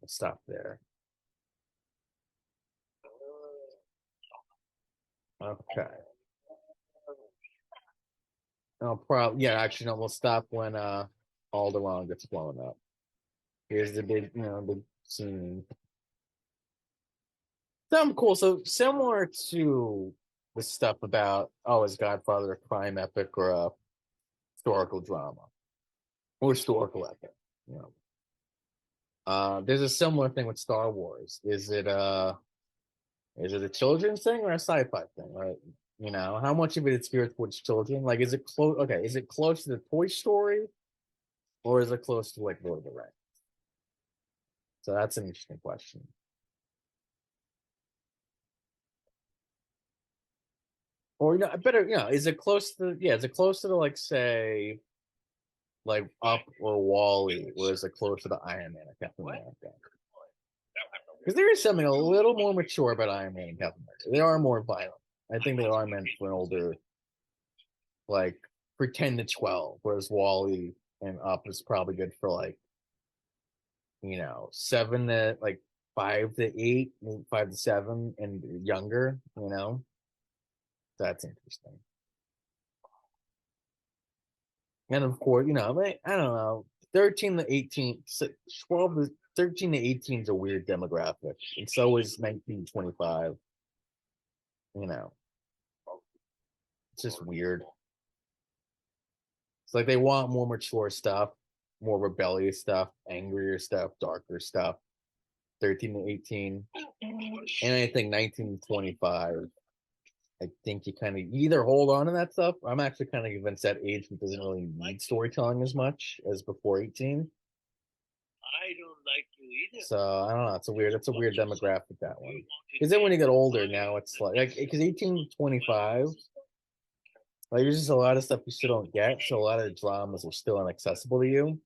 We'll stop there. Okay. Actually no, we'll stop when Alderaan gets blown up. Here's the big big scene. Something cool. So similar to the stuff about is Godfather a crime epic or a historical drama or historical epic? There's a similar thing with Star Wars. Is it a children's thing or a sci-fi thing? Right? How much of it is geared towards children? Like, is it close? Okay, is it close to the Toy Story, or is it close to like Lord of the Rings? So that's an interesting question. Or better, is it close to is it close to the like say like Up or Wall-E, or is it close to the Iron Man or Captain America? Because there is something a little more mature about Iron Man and Captain America. They are more violent. I think they are meant for an older, like for 10 to 12, whereas Wall-E and Up is probably good for like 7 to like 5 to 8, 5 to 7 and younger, That's interesting. And of course, I don't know, 13 to 18, 12 to 13 to 18 is a weird demographic. And so is 1925. It's just weird. It's like they want more mature stuff, more rebellious stuff, angrier stuff, darker stuff. 13 to 18. And I think 1925, I think you kind of either hold on to that stuff. I'm actually kind of convinced that age doesn't really need storytelling as much as before 18. I don't like you either. So I don't know. It's a weird demographic, that one. Because then when you get older, now it's like because 18 to 25, like there's just a lot of stuff you still don't get. So a lot of the dramas are still inaccessible to you.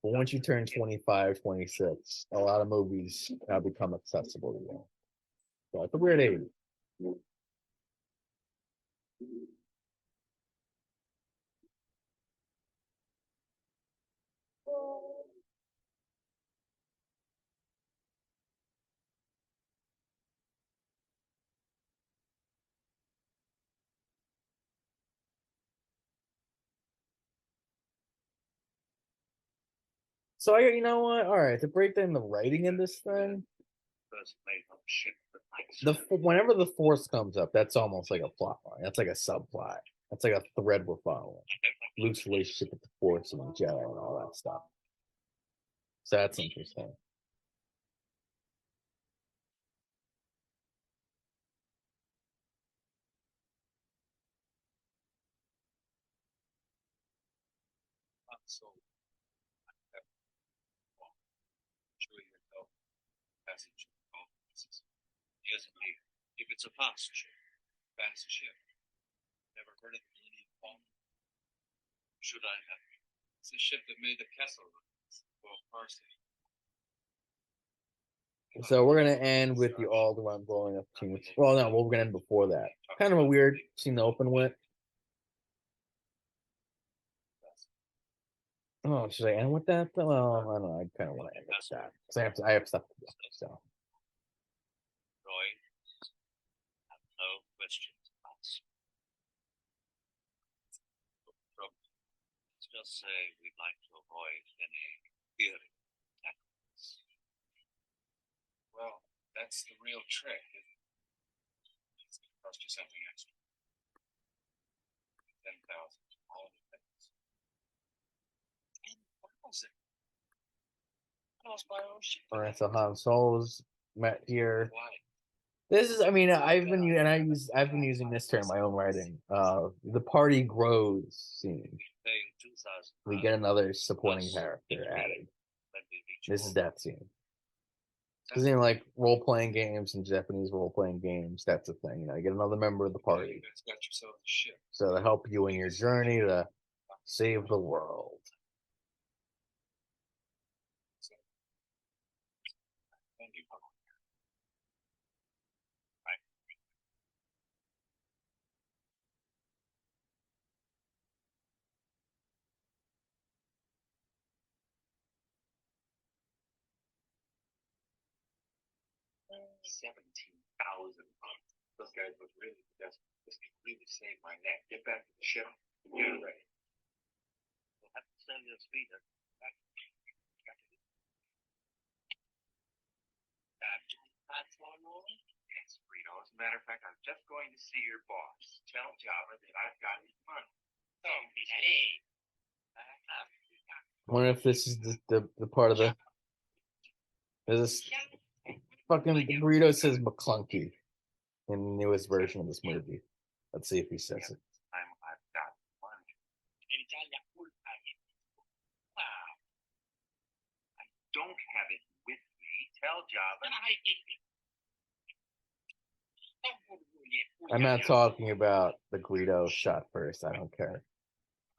But once you turn 25, 26, a lot of movies now become accessible to you. So it's a weird age. So you know what? All right, to break down the writing in this thing, whenever the Force comes up, that's almost like a plot line. That's like a subplot. That's like a thread we're following. Luke's relationship with the Force and the Jedi and all that stuff. So that's interesting. So, sure you know passage. Yes, indeed. If it's a fast ship. Never heard of the Millennium Falcon. Should I have? It's the ship that made the Kessel runs. Well, Parsley. So we're gonna end with the Alderaan blowing up team. Well, no, we're gonna end before that. Kind of a weird scene to open with. Oh, should I end with that? Well, I don't know. I kind of want to end with that because I have stuff to do. So. Roy, have no questions asked. Let's just say we'd like to avoid any fearing tactics. Well, that's the real trick, isn't it? It's the cost you something extra. 10,000. All the things. 10,000. I lost my own shit. All right, so Han Solo's met here. Why? This is, I mean, I've been using this term in my own writing. The party grows scene. Paying 2,000. We get another supporting character added. This is that scene. Because in like role playing games and Japanese role playing games, that's a thing. You know, you get another member of the party. You guys got yourself a ship. So to help you in your journey to save the world. Thank you. $17,000. Those guys look really desperate. This could really save my neck. Get back to the ship and get it ready. We'll have to sell your speeder. That's one rolling? Yes, Rito. As a matter of fact, I'm just going to see your boss. Tell Java that I've got his money. Don't be silly. I wonder if this is the part of the. There's this fucking the burrito says McClunky in the newest version of this movie. Let's see if he says it. I've got money. I don't have it with me. Tell Java. I'm not talking about the Guido shot first. I don't care.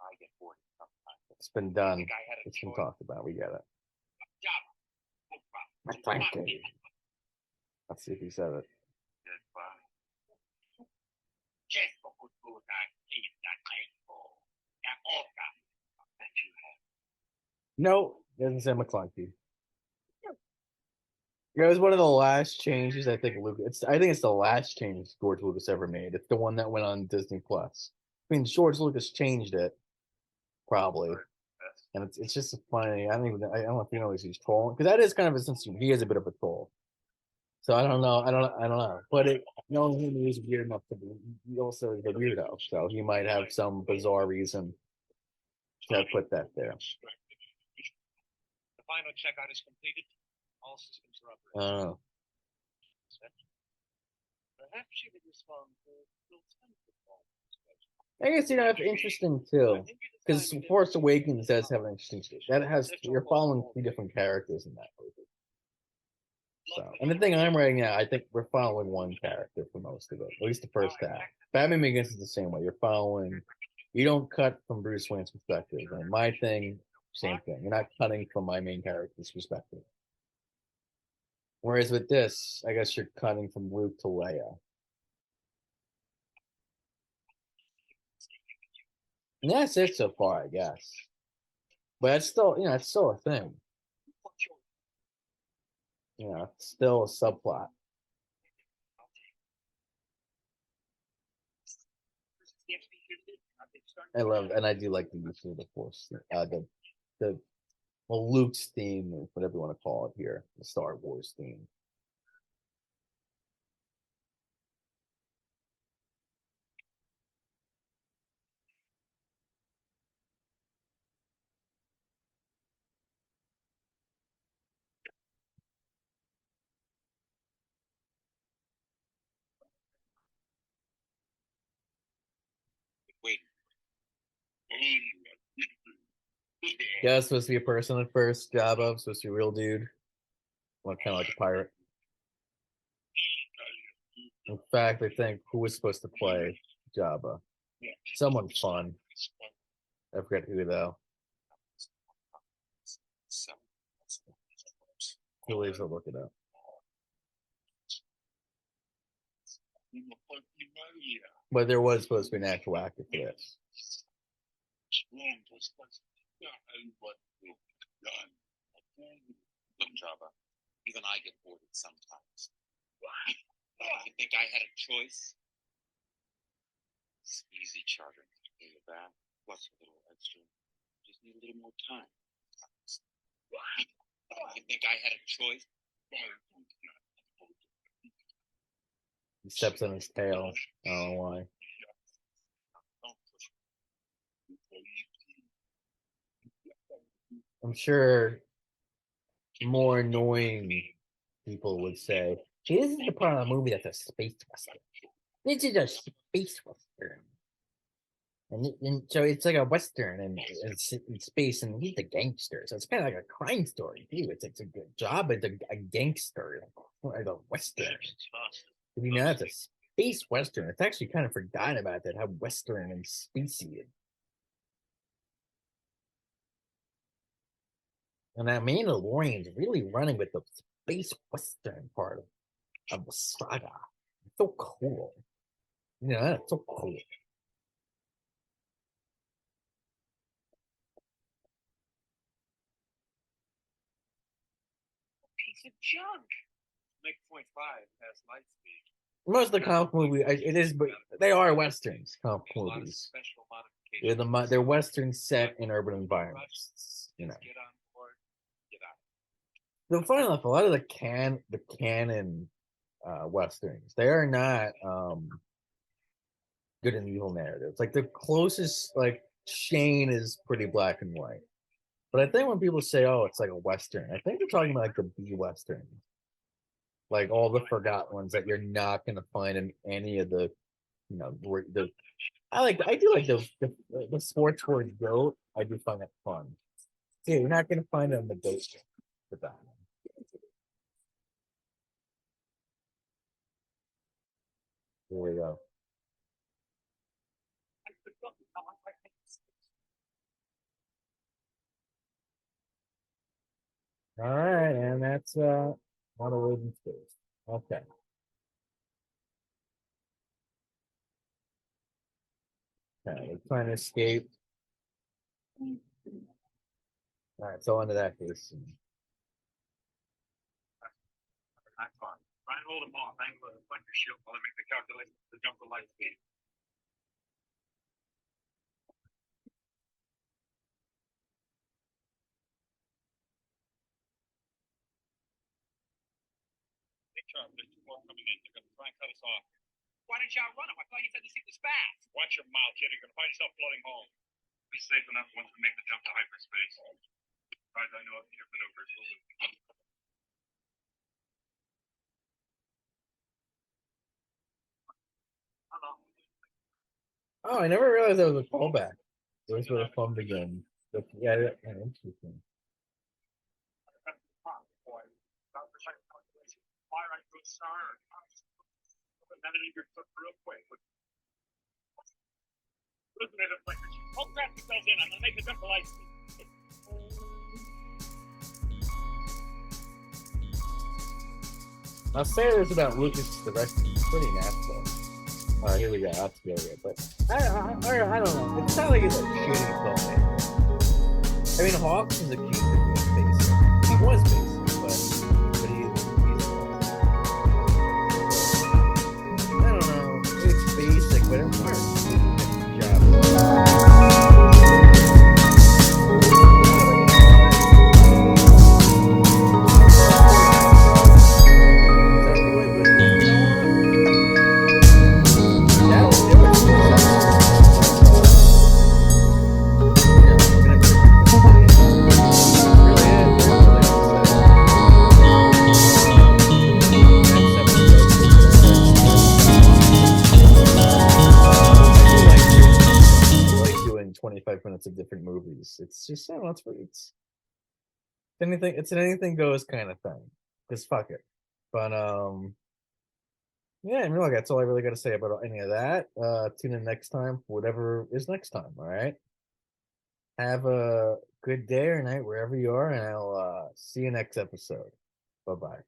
I get bored sometimes. It's been done. I had a It's been choice. talked about. We get it. Frankie. Let's see if he said it. Goodbye. No, it doesn't say McClunky. Yeah, it was one of the last changes I think I think it's the last change George Lucas ever made. It's the one that went on Disney Plus. I mean, George Lucas changed it, probably, and it's just funny. I don't know if you know he's trolling because that is kind of a sense. He is a bit of a troll. So I don't know. I don't know. But knowing him, he was weird enough to be. He also is a weirdo, so he might have some bizarre reason to put that there. The final checkout is completed. All systems are I don't know. Perhaps you could respond to I guess it's interesting too, because Force Awakens does have an interesting. You're following 3 different characters in that movie. So, and the thing I'm writing now, I think we're following one character for most of it, at least the first half. Batman Begins is the same way. You don't cut from Bruce Wayne's perspective. And my thing, same thing. You're not cutting from my main character's perspective. Whereas with this, I guess you're cutting from Luke to Leia. And that's it so far, I guess. But it's still, it's still a thing. It's still a subplot. I do like the use of the Force, Luke's theme, or whatever you want to call it here, the Star Wars theme. Wait. Yeah, it's supposed to be a person at first. Jabba, supposed to be a real dude. Kind of like a pirate. In fact, I think who was supposed to play Jabba? Someone fun. I forget who though. Who leaves? I'll look it up. But there was supposed to be an actual actor for this. Look, Java, even I get bored sometimes. You think I had a choice? It's easy chartering to pay you back, plus a little extra. Just need a little more time. You think I had a choice? He steps on his tail. I don't know why. I'm sure more annoying people would say, "Hey, this is the part of the movie that's a space western. This is a space western." And so it's like a western and it's in space, and he's a gangster, so it's kind of like a crime story too. It's a good job as a gangster, like a western. If you know, it's a space western. It's actually kind of forgotten about that, how western and spacey it. And that Mandalorian's really running with the space western part of the saga. It's so cool. Yeah, it's so cool. Piece of junk. Make 0.5 has light speed. Most of the comic movie, it is, but they are westerns. Comic movies. They're western set in urban environments. You know. The funny enough, a lot of the canon westerns, they are not good and evil narratives. Like the closest, like Shane is pretty black and white. But I think when people say, "Oh, it's like a western," I think they're talking about like the B western, like all the forgotten ones that you're not gonna find in any of the, you know, the. I do like the sports word goat. I do find that fun. Yeah, you're not gonna find it in the goat with that. Here we go. All right, and that's not a wooden space. Okay. Okay, we're trying to escape. All right, so onto that case. That's fine. Try and hold them off. Angle it like your shield while I make the calculation to jump the light speed. Hey, Charles, there's two more coming in. They're going to try and cut us off. Why didn't you outrun them? I thought you said this thing was fast. Watch your mouth, kid. You're going to find yourself floating home. Be safe enough once we make the jump to hyperspace. As far as I know, your maneuvers will do. Oh, I never realized that was a callback. Those were fun again. Yeah, interesting. Fire right to a star. Real quick. Listen to the flickers. Hold crap yourselves in. I'm going to make the jump to light speed. I'll say this about Lucas the rest. He's pretty natural. All right, here we go. I'll go here, but I don't know. It's not like it's a shitty film. I mean, Hawks is accused of being basic. He was basic, but he's I don't know. It's basic, but it works. Good job. Doing 25 minutes of different movies. It's just, I don't know, it's anything, it's an anything goes kind of thing. Just fuck it. But yeah, I mean, look, that's all I really got to say about any of that. Tune in next time for whatever is next time. All right. Have a good day or night wherever you are, and I'll see you next episode. Bye bye.